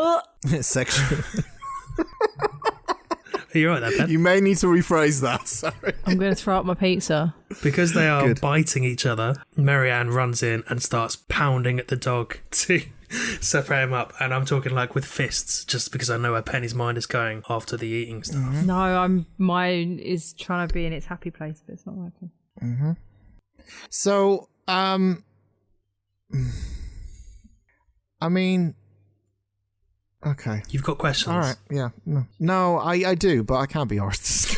Sexual. Are you right there, Ben? You may need to rephrase that. Sorry. I'm going to throw up my pizza. Because they are biting each other, Marianne runs in and starts pounding at the dog to separate him up. And I'm talking like with fists, just because I know where Penny's mind is going after the eating stuff. No, mine is trying to be in its happy place, but it's not working. So, I mean, okay. You've got questions. All right, yeah. No, I do, but I can't be arsed.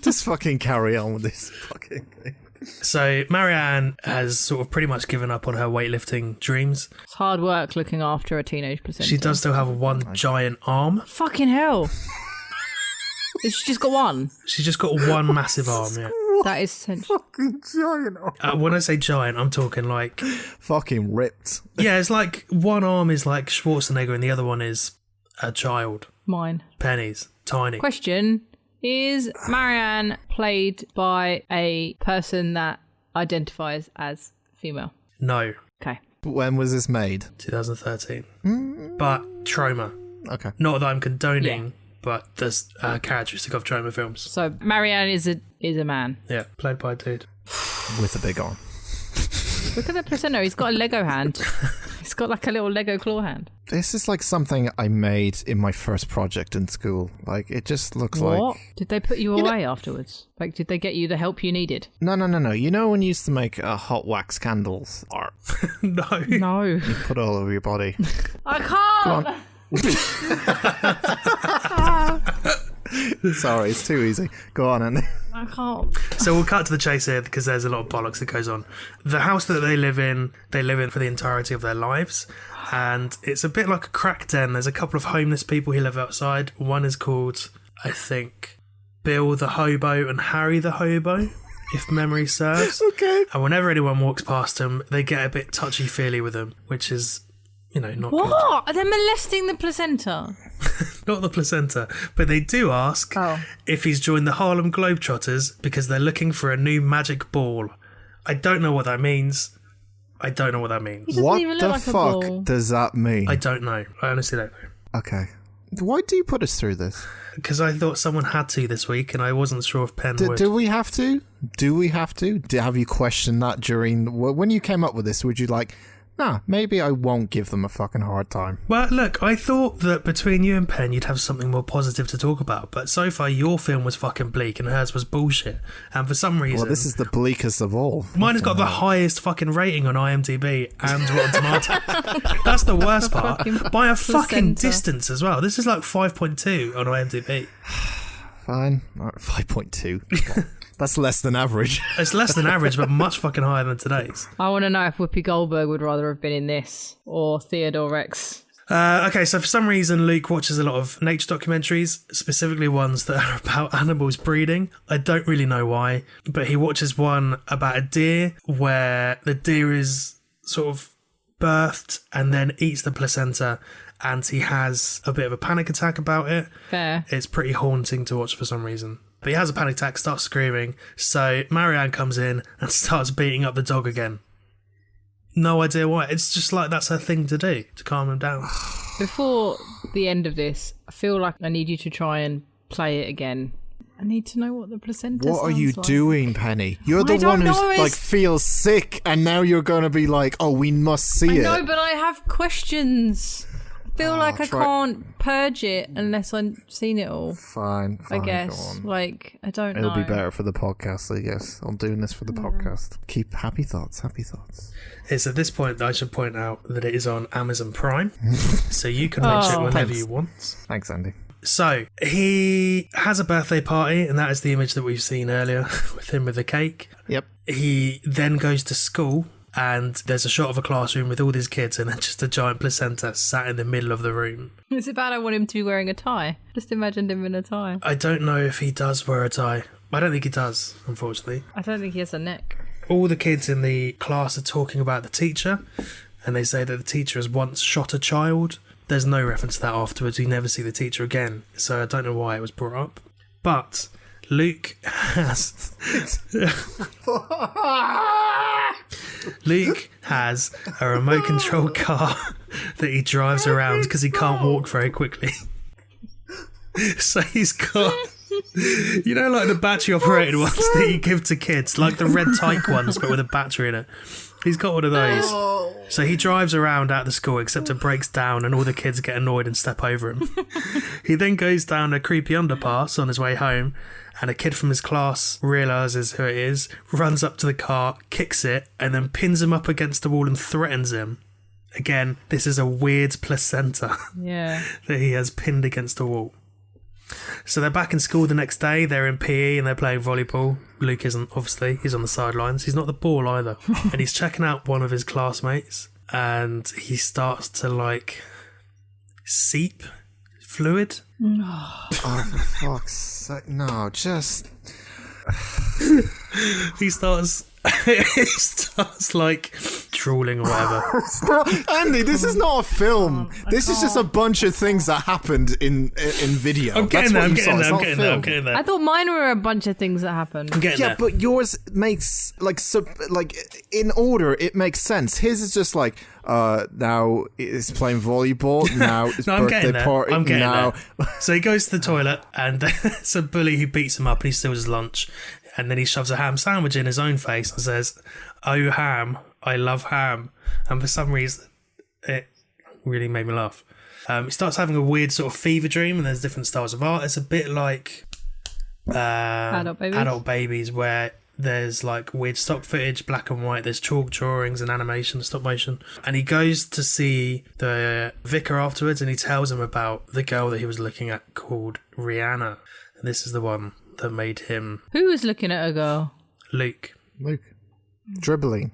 Just fucking carry on with this fucking thing. So Marianne has sort of pretty much given up on her weightlifting dreams. It's hard work looking after a teenage placenta. She does still have one giant arm. Fucking hell. She's just got one. She's just got one massive arm, yeah. That is essential. Fucking giant. When I say giant, I'm talking like... Fucking ripped. Yeah, it's like one arm is like Schwarzenegger and the other one is a child. Mine. Penny's. Tiny. Question. Is Marianne played by a person that identifies as female? No. Okay. When was this made? 2013. But trauma. Okay. Not that I'm condoning, Yeah. but there's a characteristic of trauma films. So Marianne is a man. Yeah, played by a dude. With a big arm. Look at the placenta. He's got a Lego hand. He's got like a little Lego claw hand. This is like something I made in my first project in school. Like, it just looks What? like... Did they put you away afterwards? Like, did they get you the help you needed? No. You know when you used to make hot wax candles art? No. No. You put it all over your body. I can't. Sorry, it's too easy. Go on, Andy. I can't. So we'll cut to the chase here because there's a lot of bollocks that goes on. The house that they live in for the entirety of their lives. And it's a bit like a crack den. There's a couple of homeless people who live outside. One is called, I think, Bill the Hobo and Harry the Hobo, if memory serves. Okay. And whenever anyone walks past them, they get a bit touchy-feely with them, which is, not good. What? Are they molesting the placenta? Not the placenta, but they do ask if he's joined the Harlem Globetrotters because they're looking for a new magic ball. I don't know what that means. He doesn't What even look the like a ball. fuck does that mean? I don't know. I honestly don't know. Okay. Why do you put us through this? Because I thought someone had to this week, and I wasn't sure if Penn would. Do we have to? Have you questioned that during... When you came up with this, would you like... Nah, maybe I won't give them a fucking hard time. Well, look, I thought that between you and Penn, you'd have something more positive to talk about, but so far your film was fucking bleak and hers was bullshit. And for some reason... Well, this is the bleakest of all. Mine has got the highest fucking rating on IMDb and Rotten Tomatoes. That's the worst part. By a fucking distance as well. This is like 5.2 on IMDb. Fine. 5.2. That's less than average. It's less than average, but much fucking higher than today's. I want to know if Whoopi Goldberg would rather have been in this or Theodore Rex. Okay, so for some reason, Luke watches a lot of nature documentaries, specifically ones that are about animals breeding. I don't really know why, but he watches one about a deer where the deer is sort of birthed and then eats the placenta, and he has a bit of a panic attack about it. Fair. It's pretty haunting to watch for some reason. But he has a panic attack, starts screaming, so Marianne comes in and starts beating up the dog again. No idea why. It's just like that's her thing to do, to calm him down. Before the end of this, I feel like I need you to try and play it again. I need to know what the placenta What are you sounds like. doing, Penny? You're the one who's like feels sick, and now you're going to be like, oh, we must see it. No, but I have questions. I feel like I can't purge it unless I've seen it all. Fine, I guess. Like, I don't know. It'll be better for the podcast, I guess. I'm doing this for the podcast. Keep happy thoughts, happy thoughts. It's at this point that I should point out that it is on Amazon Prime, so you can watch it whenever you want. Thanks, Andy. So, he has a birthday party, and that is the image that we've seen earlier with him with the cake. Yep. He then goes to school, and there's a shot of a classroom with all these kids, and then just a giant placenta sat in the middle of the room. Is it bad I want him to be wearing a tie? Just imagined him in a tie. I don't know if he does wear a tie. I don't think he does, unfortunately. I don't think he has a neck. All the kids in the class are talking about the teacher, and they say that the teacher has once shot a child. There's no reference to that afterwards. We never see the teacher again, so I don't know why it was brought up. But Luke has... Luke has a remote control car that he drives around because he can't walk very quickly. So he's got... You know, like the battery operated ones that you give to kids, like the red Tyke ones, but with a battery in it. He's got one of those. So he drives around at the school, except it breaks down and all the kids get annoyed and step over him. He then goes down a creepy underpass on his way home, and a kid from his class realises who it is, runs up to the car, kicks it, and then pins him up against the wall and threatens him. Again, this is a weird placenta that he has pinned against the wall. So they're back in school the next day. They're in PE and they're playing volleyball. Luke isn't, obviously. He's on the sidelines. He's not the ball either. And he's checking out one of his classmates, and he starts to, like, seep fluid. Oh, for fuck's sake. No, just... He starts like drooling or whatever. Andy, this is not a film. This is just a bunch of things that happened in video. I'm getting there. I'm getting there. I thought mine were a bunch of things that happened. I'm getting there. But yours makes like in order. It makes sense. His is just like now it's playing volleyball. Now it's birthday party. I'm getting there. So he goes to the toilet, and there's a bully who beats him up, and he steals his lunch. And then he shoves a ham sandwich in his own face and says, "Oh, ham, I love ham." And for some reason, it really made me laugh. He starts having a weird sort of fever dream, and there's different styles of art. It's a bit like Adult Babies, where there's like weird stock footage, black and white. There's chalk drawings and animation, stop motion. And he goes to see the vicar afterwards, and he tells him about the girl that he was looking at called Rihanna. And this is the one that made him... Who was looking at a girl? Luke. Dribbling.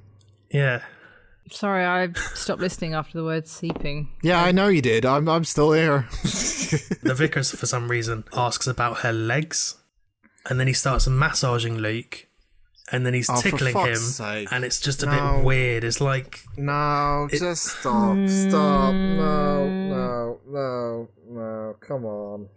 Yeah. Sorry, I stopped listening after the word seeping. Yeah, I know you did. I'm still here. The vicar, for some reason, asks about her legs, and then he starts massaging Luke, and then he's tickling him, and it's just a bit weird. It's like... No, just stop. Stop. No. Come on.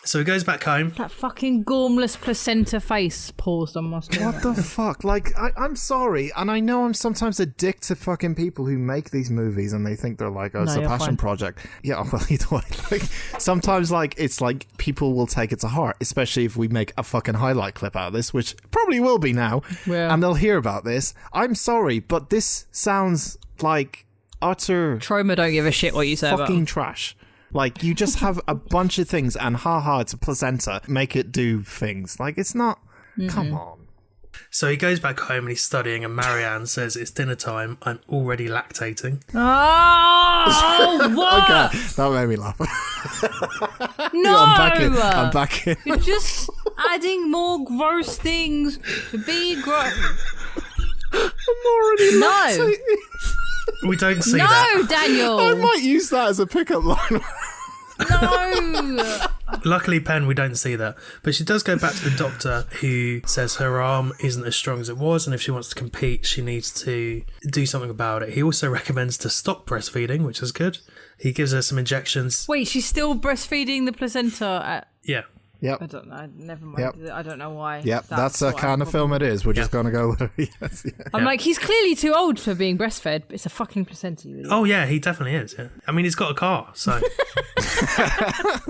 So he goes back home. That fucking gormless placenta face paused on my stomach. What the fuck? Like, I'm sorry, and I know I'm sometimes a dick to fucking people who make these movies and they think they're like, oh, it's No, a you're passion fine. project. Yeah, well, either way. Like, sometimes, like, it's like people will take it to heart, especially if we make a fucking highlight clip out of this, which probably will be now, Yeah. and they'll hear about this. I'm sorry, but this sounds like utter Trauma don't give a shit what you say about fucking them. trash. Like, you just have a bunch of things and haha, it's a placenta, make it do things. Like, it's not... Come on. So he goes back home and he's studying, and Marianne says, it's dinner time, I'm already lactating. Oh, what? Okay, that made me laugh. No! I'm back in. You're just adding more gross things to be gross. I'm already No. lactating. We don't see No, that. Daniel! I might use that as a pickup line. No! Luckily, Pen, we don't see that. But she does go back to the doctor, who says her arm isn't as strong as it was, and if she wants to compete, she needs to do something about it. He also recommends to stop breastfeeding, which is good. He gives her some injections. Wait, she's still breastfeeding the placenta. Yeah. Yep. I don't know. Never mind. Yep. I don't know why. Yep, that's the what kind of film it is. We're just going to go with it. Yes, yeah. I'm like, he's clearly too old for being breastfed, but it's a fucking placenta. You idiot. Oh, yeah, he definitely is. Yeah. I mean, he's got a car, so...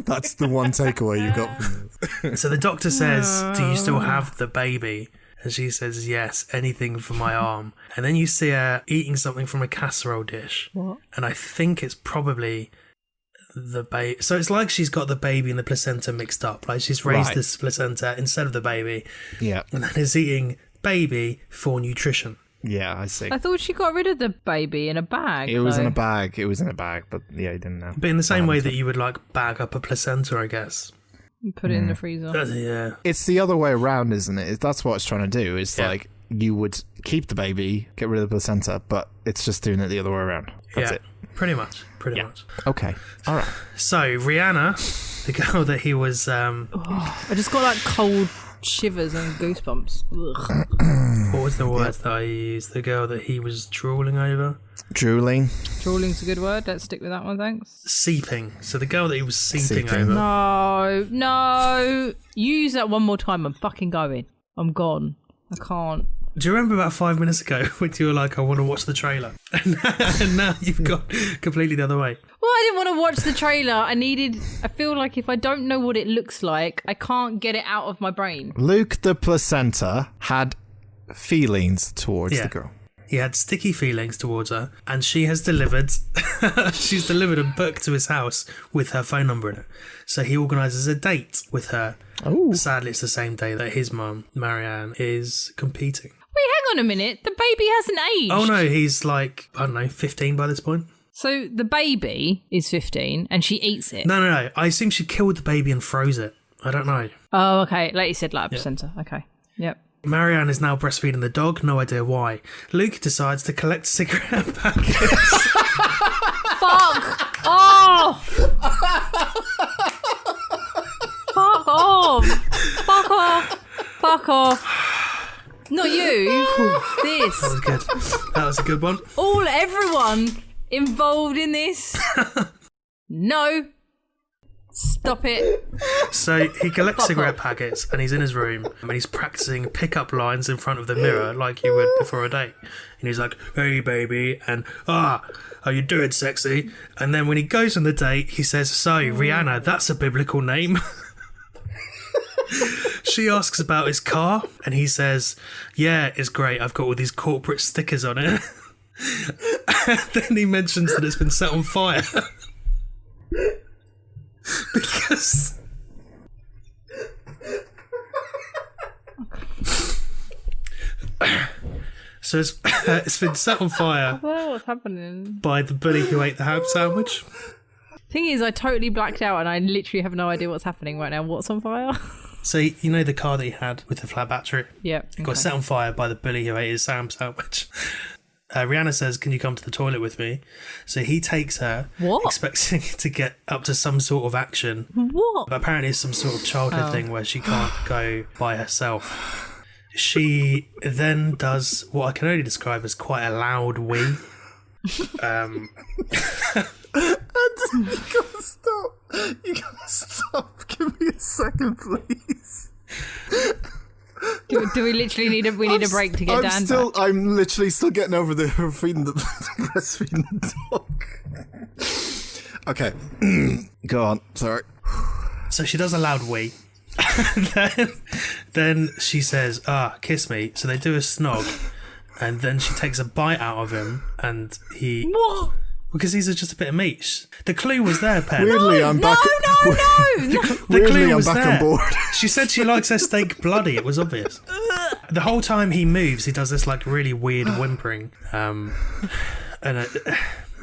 That's the one takeaway you got from this. So the doctor says, do you still have the baby? And she says, yes, anything for my arm. And then you see her eating something from a casserole dish. What? And I think it's probably the baby. So it's like she's got the baby and the placenta mixed up. Like she's raised Right. this placenta instead of the baby. Yeah, And then is eating baby for nutrition. yeah, I see. I thought she got rid of the baby in a bag. It was in though. a bag. It was in a bag, but yeah, he didn't know. But in the same way that you would like bag up a placenta, I guess. Put it in the freezer. Yeah. It's the other way around, isn't it? That's what it's trying to do. It's Yeah. like you would keep the baby, get rid of the placenta, but it's just doing it the other way around. That's Yeah. it. Pretty much. Okay. All right. So Rihanna, the girl that he was... I just got like cold shivers and goosebumps. Ugh. What was the word that I used? The girl that he was drooling over? Drooling. Drooling's a good word. Let's stick with that one, thanks. Seeping. So the girl that he was seeping Seeping. over. No. You use that one more time, I'm fucking going. I'm gone. I can't. Do you remember about 5 minutes ago when you were like, I want to watch the trailer? And now you've gone completely the other way. Well, I didn't want to watch the trailer. I feel like if I don't know what it looks like, I can't get it out of my brain. Luke the placenta had feelings towards Yeah. the girl. He had sticky feelings towards her, and she has delivered she's delivered a book to his house with her phone number in it. So he organises a date with her. Oh. Sadly, it's the same day that his mum, Marianne, is competing. Wait, hang on a minute. The baby hasn't aged. Oh no, he's like, I don't know, 15 by this point. So the baby is 15 and she eats it. No. I assume she killed the baby and froze it. I don't know. Oh, okay. Like you said, like a placenta. Okay. Yep. Marianne is now breastfeeding the dog, no idea why. Luke decides to collect cigarette packets. Fuck off! Fuck off! Fuck off! Fuck off! Not you. This. That was good. That was a good one. Everyone involved in this. No. Stop it. So he collects cigarette packets and he's in his room and he's practicing pickup lines in front of the mirror like you would before a date. And he's like, hey baby, and how you doing, sexy? And then when he goes on the date, he says, so Rihanna, that's a biblical name. She asks about his car and he says, yeah, it's great. I've got all these corporate stickers on it. And then he mentions that it's been set on fire. Because so it's been set on fire Oh, what's happening? by the bully who ate the ham sandwich. Thing is, I totally blacked out and I literally have no idea what's happening right now. What's on fire? So you know the car that he had with the flat battery? Yep. It got set on fire by the bully who ate his ham sandwich. Rihanna says, can you come to the toilet with me? So he takes her, What? expecting to get up to some sort of action. What? But apparently it's some sort of childhood thing where she can't go by herself. She then does what I can only describe as quite a loud wee. And you gotta stop. You gotta stop. Give me a second, please. Do we literally need a break to get Dan back? I'm literally still getting over the breastfeeding the dog. Okay. Go on. Sorry. So she does a loud wee. then she says, kiss me. So they do a snog. And then she takes a bite out of him. And he... What? Because he's just a bit of meat. The clue was there, Pen. Weirdly, I'm back. No. The clue was I'm back there. on board. She said she likes her steak bloody. It was obvious. The whole time he moves, he does this like really weird whimpering. And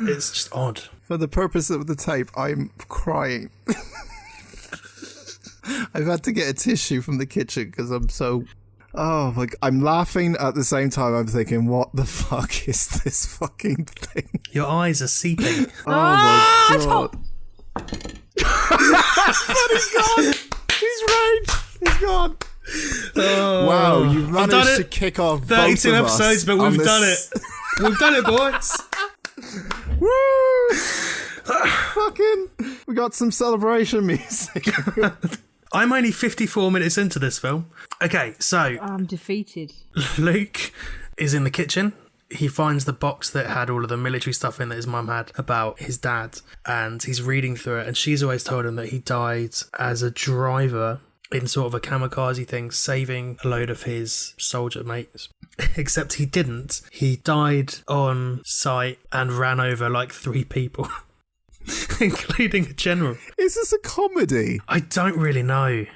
it's just odd. For the purpose of the tape, I'm crying. I've had to get a tissue from the kitchen because I'm so... Oh, like I'm laughing at the same time I'm thinking, what the fuck is this fucking thing? Your eyes are seeping. Oh my god. But he's gone. He's raged. He's gone. Oh, wow, you've managed to kick off 32 both of episodes, us but we've done it. We've done it, boys. Woo! Fucking, we got some celebration music. I'm only 54 minutes into this film. Okay, so I'm defeated. Luke is in the kitchen. He finds the box that had all of the military stuff in that his mum had about his dad, and he's reading through it, and she's always told him that he died as a driver in sort of a kamikaze thing, saving a load of his soldier mates. Except he didn't. He died on site and ran over like 3 people. Including a general. Is this a comedy? I don't really know.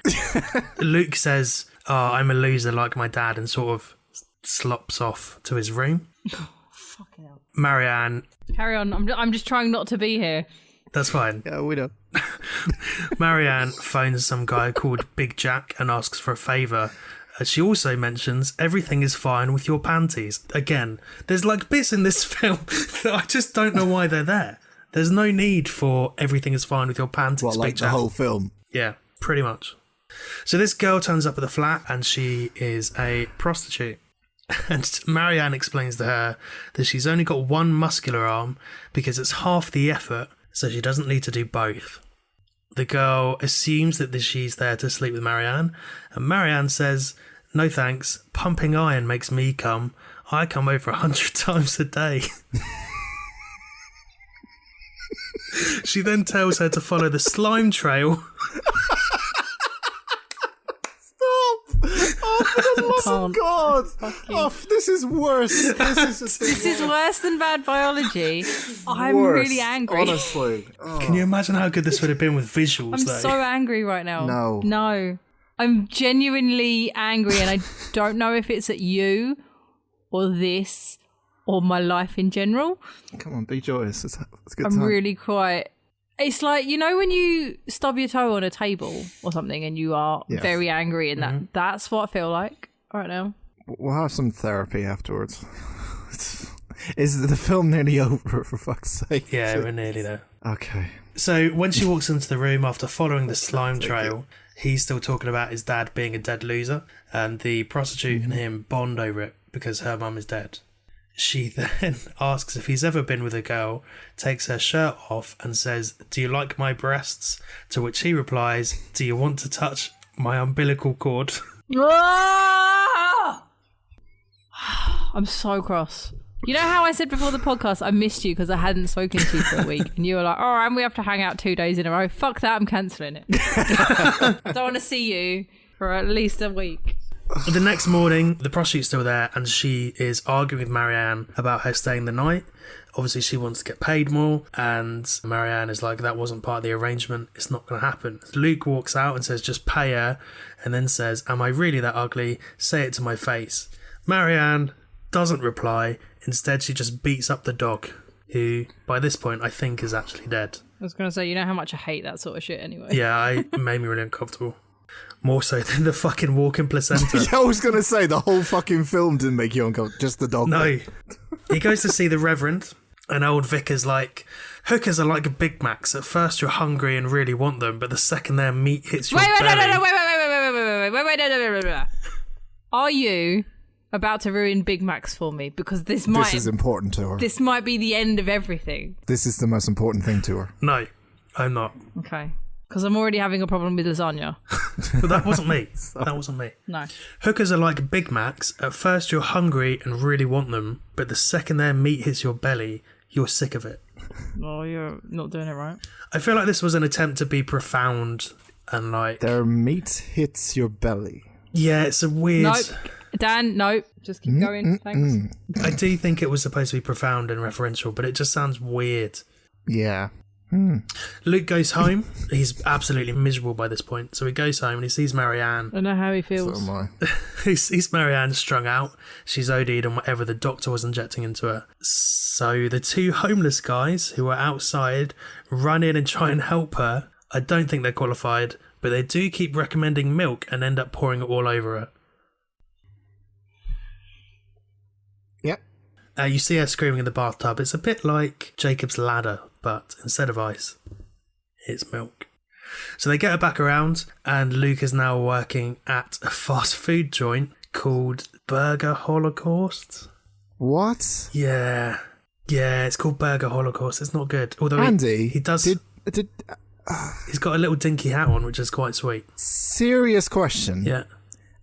Luke says, I'm a loser like my dad, and sort of slops off to his room. Oh, fucking hell. Marianne. Carry on. I'm just trying not to be here. That's fine. Yeah, we know. Marianne phones some guy called Big Jack and asks for a favour. She also mentions everything is fine with your panties. Again, there's like bits in this film that I just don't know why they're there. There's no need for everything is fine with your panties. What, like the whole film? Yeah, pretty much. So this girl turns up at the flat and she is a prostitute. And Marianne explains to her that she's only got one muscular arm because it's half the effort, so she doesn't need to do both. The girl assumes that she's there to sleep with Marianne, and Marianne says, no thanks, pumping iron makes me come. I come over 100 times a day. She then tells her to follow the slime trail. Stop! Oh, for the love of God! Oh, this is worse. This is worse than bad biology. I'm worse, really angry. Honestly. Oh. Can you imagine how good this would have been with visuals, I'm though? so angry right now. No. I'm genuinely angry, and I don't know if it's at you or this or my life in general. Come on, be joyous. It's a good I'm time. really quite... It's like, you know when you stub your toe on a table or something and you are very angry, and that's what I feel like right now. We'll have some therapy afterwards. Is the film nearly over, for fuck's sake? Yeah, we're nearly there. Okay. So when she walks into the room after following the slime trail, he's still talking about his dad being a dead loser, and the prostitute and him bond over it because her mum is dead. She then asks if he's ever been with a girl, takes her shirt off and says, do you like my breasts? To which he replies, do you want to touch my umbilical cord? I'm so cross. You know how I said before the podcast I missed you because I hadn't spoken to you for a week, and you were like, and we have to hang out 2 days in a row. Fuck that, I'm cancelling it. I don't want to see you for at least a week. The next morning, the prostitute's still there, and she is arguing with Marianne about her staying the night. Obviously, she wants to get paid more, and Marianne is like, that wasn't part of the arrangement. It's not going to happen. Luke walks out and says, just pay her, and then says, am I really that ugly? Say it to my face. Marianne doesn't reply. Instead, she just beats up the dog, who, by this point, I think is actually dead. I was going to say, you know how much I hate that sort of shit anyway. Yeah, it made me really uncomfortable. More so than the fucking walking placenta. Yeah, I was going to say, the whole fucking film didn't make you uncomfortable, just the dog. No. He goes to see the Reverend, and old vicar's like, hookers are like Big Macs. At first you're hungry and really want them, but the second their meat hits your belly... Wait. Are you about to ruin Big Macs for me because this is important to her. This might be the end of everything. This is the most important thing to her. No, I'm not. Okay. Because I'm already having a problem with lasagna. But that wasn't me. That wasn't me. No. Hookers are like Big Macs. At first you're hungry and really want them, but the second their meat hits your belly, you're sick of it. Oh, you're not doing it right. I feel like this was an attempt to be profound and like... Their meat hits your belly. Yeah, it's a weird... Nope. Dan, nope. Just keep going. Thanks. I do think it was supposed to be profound and referential, but it just sounds weird. Yeah. Luke goes home. He's absolutely miserable by this point. So he goes home and he sees Marianne. I know how he feels. So am I. He sees Marianne strung out. She's OD'd on whatever the doctor was injecting into her. So the two homeless guys who are outside run in and try and help her. I don't think they're qualified, but they do keep recommending milk and end up pouring it all over her. Yep. You see her screaming in the bathtub. It's a bit like Jacob's Ladder, but instead of ice, it's milk. So they get her back around, and Luke is now working at a fast food joint called Burger Holocaust. What? Yeah, it's called Burger Holocaust. It's not good. Although Andy, he does. He's got a little dinky hat on, which is quite sweet. Serious question. Yeah.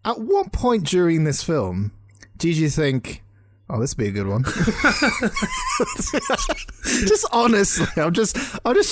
At what point during this film did you think, oh, this would be a good one? Just honestly, I'm just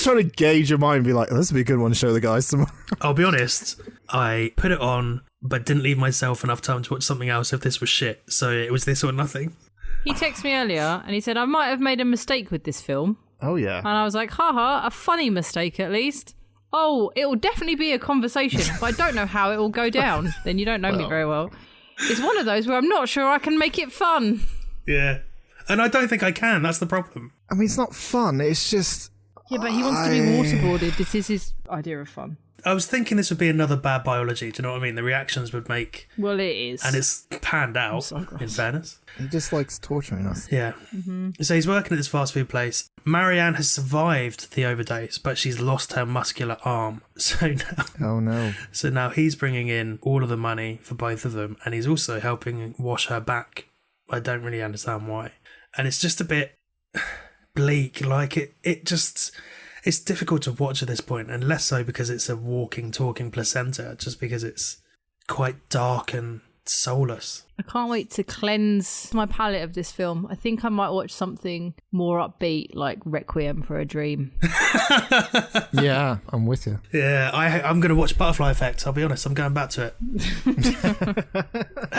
trying to gauge your mind and be like, oh, this would be a good one to show the guys tomorrow. I'll be honest, I put it on, but didn't leave myself enough time to watch something else if this was shit. So it was this or nothing. He texted me earlier and he said, I might have made a mistake with this film. Oh, yeah. And I was like, haha, a funny mistake at least. Oh, it will definitely be a conversation, but I don't know how it will go down. Then you don't know me very well. It's one of those where I'm not sure I can make it fun. Yeah. And I don't think I can. That's the problem. I mean, it's not fun. It's just... Yeah, but he wants to be waterboarded. This is his idea of fun. I was thinking this would be another bad biology. Do you know what I mean? The reactions would make... Well, it is. And it's panned out, in fairness. He just likes torturing us. Yeah. Mm-hmm. So he's working at this fast food place. Marianne has survived the overdose, but she's lost her muscular arm. So now... Oh, no. So now he's bringing in all of the money for both of them, and he's also helping wash her back. I don't really understand why. And it's just a bit bleak. Like, it just... It's difficult to watch at this point, and less so because it's a walking, talking placenta, just because it's quite dark and soulless. I can't wait to cleanse my palate of this film. I think I might watch something more upbeat, like Requiem for a Dream. Yeah, I'm with you. Yeah, I'm going to watch Butterfly Effect. I'll be honest, I'm going back to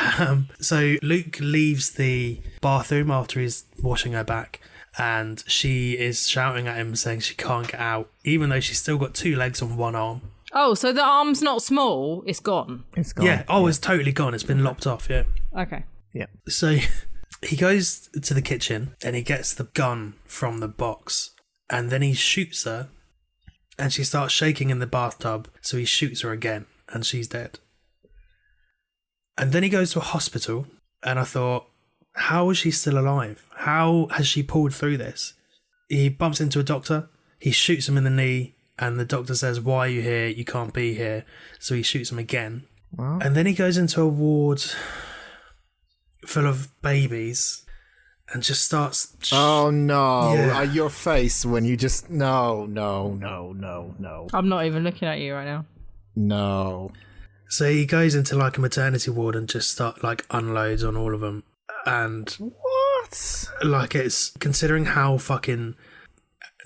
it. So Luke leaves the bathroom after he's washing her back, and she is shouting at him saying she can't get out, even though she's still got two legs on one arm. Oh, so the arm's not small, it's gone. It's gone. Yeah, it's totally gone. It's been lopped off, yeah. Okay. Yeah. So he goes to the kitchen and he gets the gun from the box, and then he shoots her, and she starts shaking in the bathtub, so he shoots her again, and she's dead. And then he goes to a hospital, and I thought, how is she still alive? How has she pulled through this? He bumps into a doctor, he shoots him in the knee, and the doctor says, why are you here? You can't be here. So he shoots him again. Wow. And then he goes into a ward full of babies and just starts... Oh, no. Yeah. Your face when you just... No. I'm not even looking at you right now. No. So he goes into like a maternity ward and just unloads on all of them. And What? like, it's considering how fucking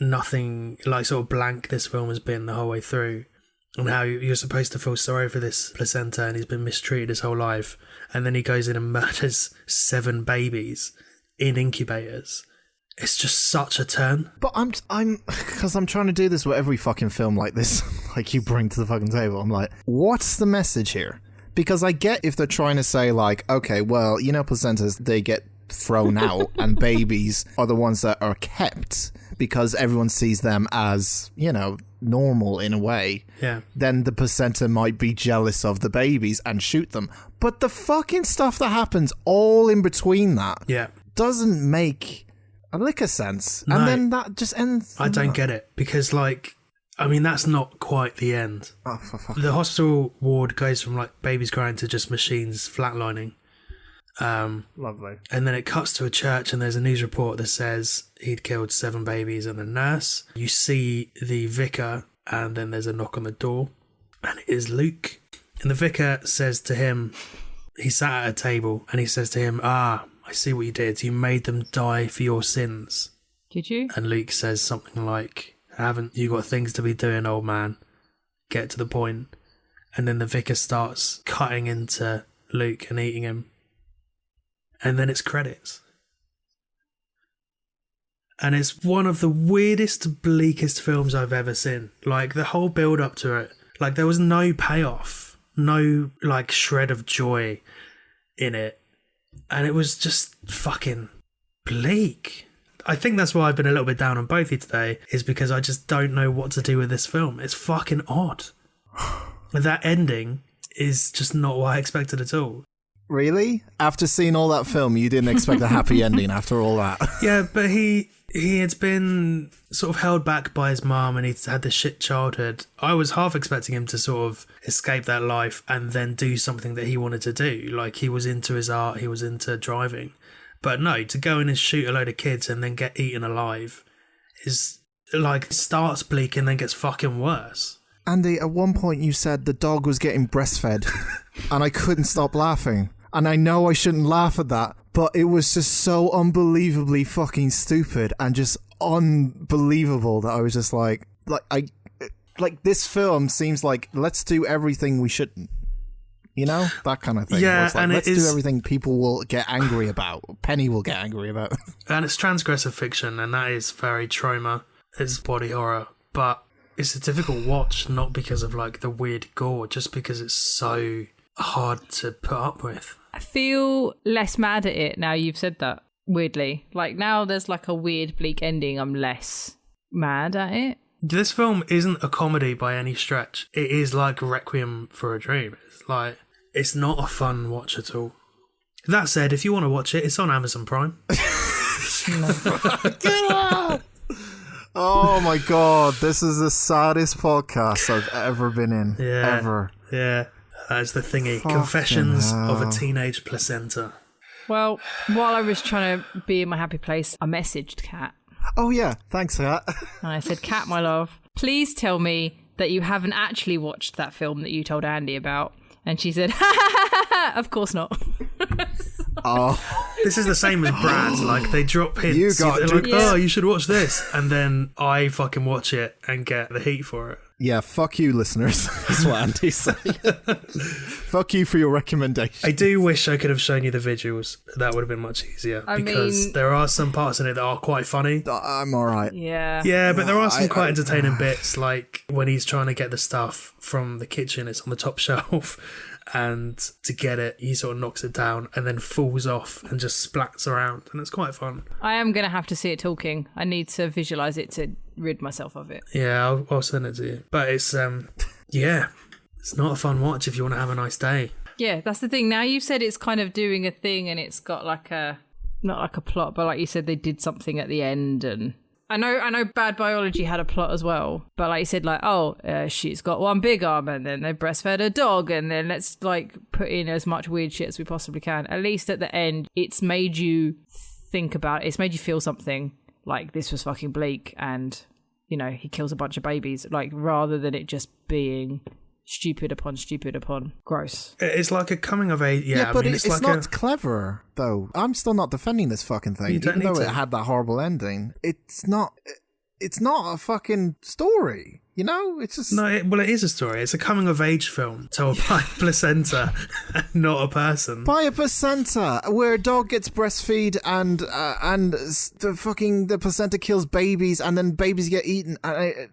nothing, like, sort of blank this film has been the whole way through, and how you're supposed to feel sorry for this placenta and he's been mistreated his whole life, and then he goes in and murders 7 babies in incubators. It's just such a turn. But I'm because I'm trying to do this with every fucking film like this, like you bring to the fucking table. I'm like, what's the message here? Because I get if they're trying to say like, okay, well, you know, placentas, they get thrown out and babies are the ones that are kept because everyone sees them as, you know, normal in a way. Yeah. Then the placenta might be jealous of the babies and shoot them. But the fucking stuff that happens all in between that doesn't make a lick of sense. No. And then that just ends. I don't get it, because like, I mean, that's not quite the end. Oh, for fuck. The hospital ward goes from like babies crying to just machines flatlining. Lovely. And then it cuts to a church and there's a news report that says he'd killed 7 babies and a nurse. You see the vicar and then there's a knock on the door and it is Luke. And the vicar says to him, he sat at a table and he says to him, I see what you did. You made them die for your sins. Did you? And Luke says something like, haven't you got things to be doing, old man? Get to the point. And then the vicar starts cutting into Luke and eating him. And then it's credits. And it's one of the weirdest, bleakest films I've ever seen. Like, the whole build up to it. Like, there was no payoff. No, like, shred of joy in it. And it was just fucking bleak. I think that's why I've been a little bit down on both of you today, is because I just don't know what to do with this film. It's fucking odd. That ending is just not what I expected at all. Really? After seeing all that film, you didn't expect a happy ending after all that? Yeah, but he had been sort of held back by his mum and he'd had this shit childhood. I was half expecting him to sort of escape that life and then do something that he wanted to do. Like, he was into his art, he was into driving. But no, to go in and shoot a load of kids and then get eaten alive is, like, starts bleak and then gets fucking worse. Andy, at one point you said the dog was getting breastfed and I couldn't stop laughing. And I know I shouldn't laugh at that, but it was just so unbelievably fucking stupid and just unbelievable that I was just like this film seems like, let's do everything we shouldn't. You know? That kind of thing. Yeah, it's like, and let's do everything people will get angry about. Penny will get angry about. And it's transgressive fiction, and that is very trauma. It's body horror. But it's a difficult watch, not because of, like, the weird gore, just because it's so hard to put up with. I feel less mad at it now you've said that, weirdly. Like, now there's like a weird bleak ending, I'm less mad at it. This film isn't a comedy by any stretch. It is like Requiem for a Dream. It's like, it's not a fun watch at all. That said, if you want to watch it, it's on Amazon Prime. Oh my god, this is the saddest podcast I've ever been in. Yeah. Ever. Yeah. That's the thingy. Fucking Confessions hell. of a Teenage Placenta. Well, while I was trying to be in my happy place, I messaged Kat. Oh yeah, thanks for that. And I said, Kat, my love, please tell me that you haven't actually watched that film that you told Andy about. And she said, of course not. Oh, This is the same as Brad. Like, they drop hints. You got- They're like, Yeah. oh, you should watch this. And then I fucking watch it and get the heat for it. yeah, fuck you, listeners. That's what Andy's saying. Fuck you for your recommendation. I do wish I could have shown you the visuals. That would have been much easier. I because mean- there are some parts in it that are quite funny. I'm alright. Yeah. Yeah, but there are some I- quite entertaining bits, like when he's trying to get the stuff from the kitchen, it's on the top shelf, and to get it, he sort of knocks it down and then falls off and just splats around, and it's quite fun. I am going to have to see it talking. I need to visualise it to rid myself of it. Yeah, I'll send it to you. But it's, yeah, it's not a fun watch if you want to have a nice day. Yeah, that's the thing. Now you've said it's kind of doing a thing and it's got like a, not like a plot, but like you said, they did something at the end. And I know Bad Biology had a plot as well, but like you said, like, she's got one big arm and then they breastfed a dog and then let's like put in as much weird shit as we possibly can. At least at the end, it's made you think about it. It's made you feel something like this was fucking bleak and, you know, he kills a bunch of babies, like rather than it just being stupid upon gross. It's like a coming of age. Yeah, but I mean, it's like not clever, though. I'm still not defending this fucking thing, You don't even though need it to. had that horrible ending. It's not a fucking story, you know? It's just... No, it is a story. It's a coming of age film told by placenta, not a person. By a placenta, where a dog gets breastfed and the placenta kills babies and then babies get eaten. I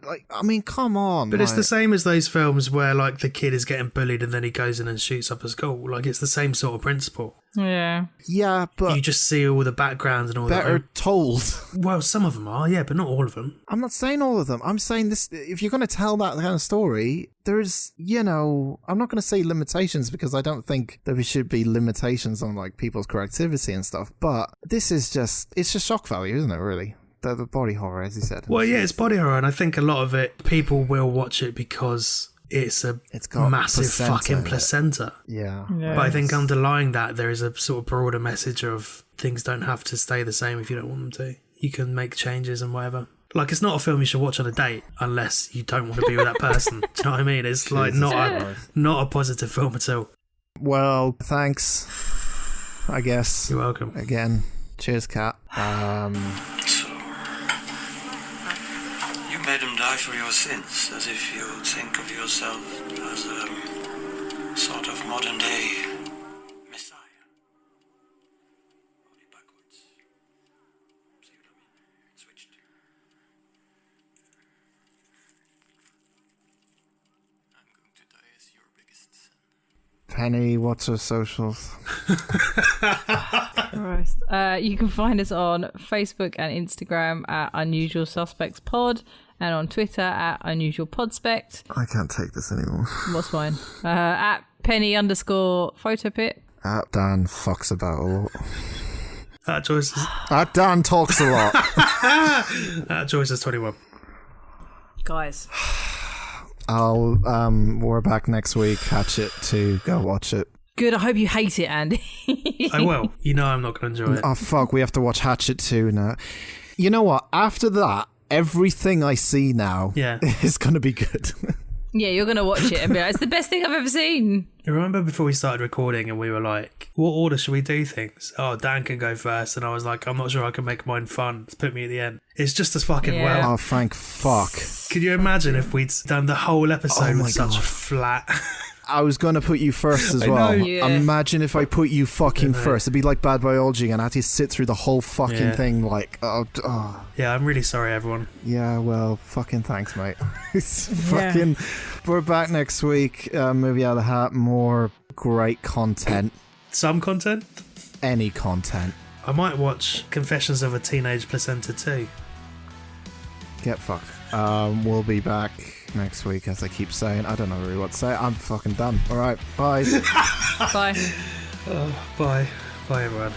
mean, come on. But it's the same as those films where, like, the kid is getting bullied and then he goes in and shoots up a school. Like, it's the same sort of principle. Yeah. Yeah, but You just see all the backgrounds and all better that. told. Well, some of them are, yeah, but not all of them. I'm not saying all of them. I'm saying this, if you're going to tell that kind of story, there's, you know, I'm not going to say limitations because I don't think there should be limitations on, like, people's creativity and stuff, but this is just, it's just shock value, isn't it, really? The body horror, as you said. Well, yeah, it's body horror, and I think a lot of it, people will watch it because it's a got massive placenta fucking in it. placenta. Yeah. But I think underlying that, there is a sort of broader message of things don't have to stay the same if you don't want them to. You can make changes and whatever. Like, it's not a film you should watch on a date unless you don't want to be with that person. Do you know what I mean? It's like not a positive film at all. Well, thanks, I guess. You're welcome. Again, cheers, Kat. So, you made him die for your sins, as if you think of yourself as a sort of modern-day messiah. Only backwards. See what I mean? Switched. I'm going to die as your biggest sin. Penny, what's her socials? Christ. You can find us on Facebook and Instagram at Unusual Suspects Pod, and on Twitter at Unusual Podspect. I can't take this anymore. What's mine? At Penny_photopit. At Dan fucks about a lot. At Joyce's At Dan talks a lot. at Joyce's 21. Guys. We're back next week. Hatchet 2. Go watch it. Good. I hope you hate it, Andy. I will. You know I'm not going to enjoy it. Oh, fuck. We have to watch Hatchet 2 now. You know what? After that, everything I see now is going to be good. Yeah, you're going to watch it and be like, it's the best thing I've ever seen. I remember before we started recording and we were like, what order should we do things? Oh, Dan can go first. And I was like, I'm not sure I can make mine fun. Let's put me at the end. It's just as fucking well. Oh, thank fuck. Could you imagine if we'd done the whole episode with such God. flat... I was going to put you first as well. Yeah. Imagine if I put you fucking first. It'd be like Bad Biology and I had to sit through the whole fucking thing like, Yeah, I'm really sorry, everyone. Yeah, well, fucking thanks, mate. Fucking, we're back next week. Movie out of the hat, more great content. Some content? Any content. I might watch Confessions of a Teenage Placenta too. Get fucked. We'll be back next week, as I keep saying. I don't know really what to say. I'm fucking done. All right, bye. Bye. Bye. Bye, everyone.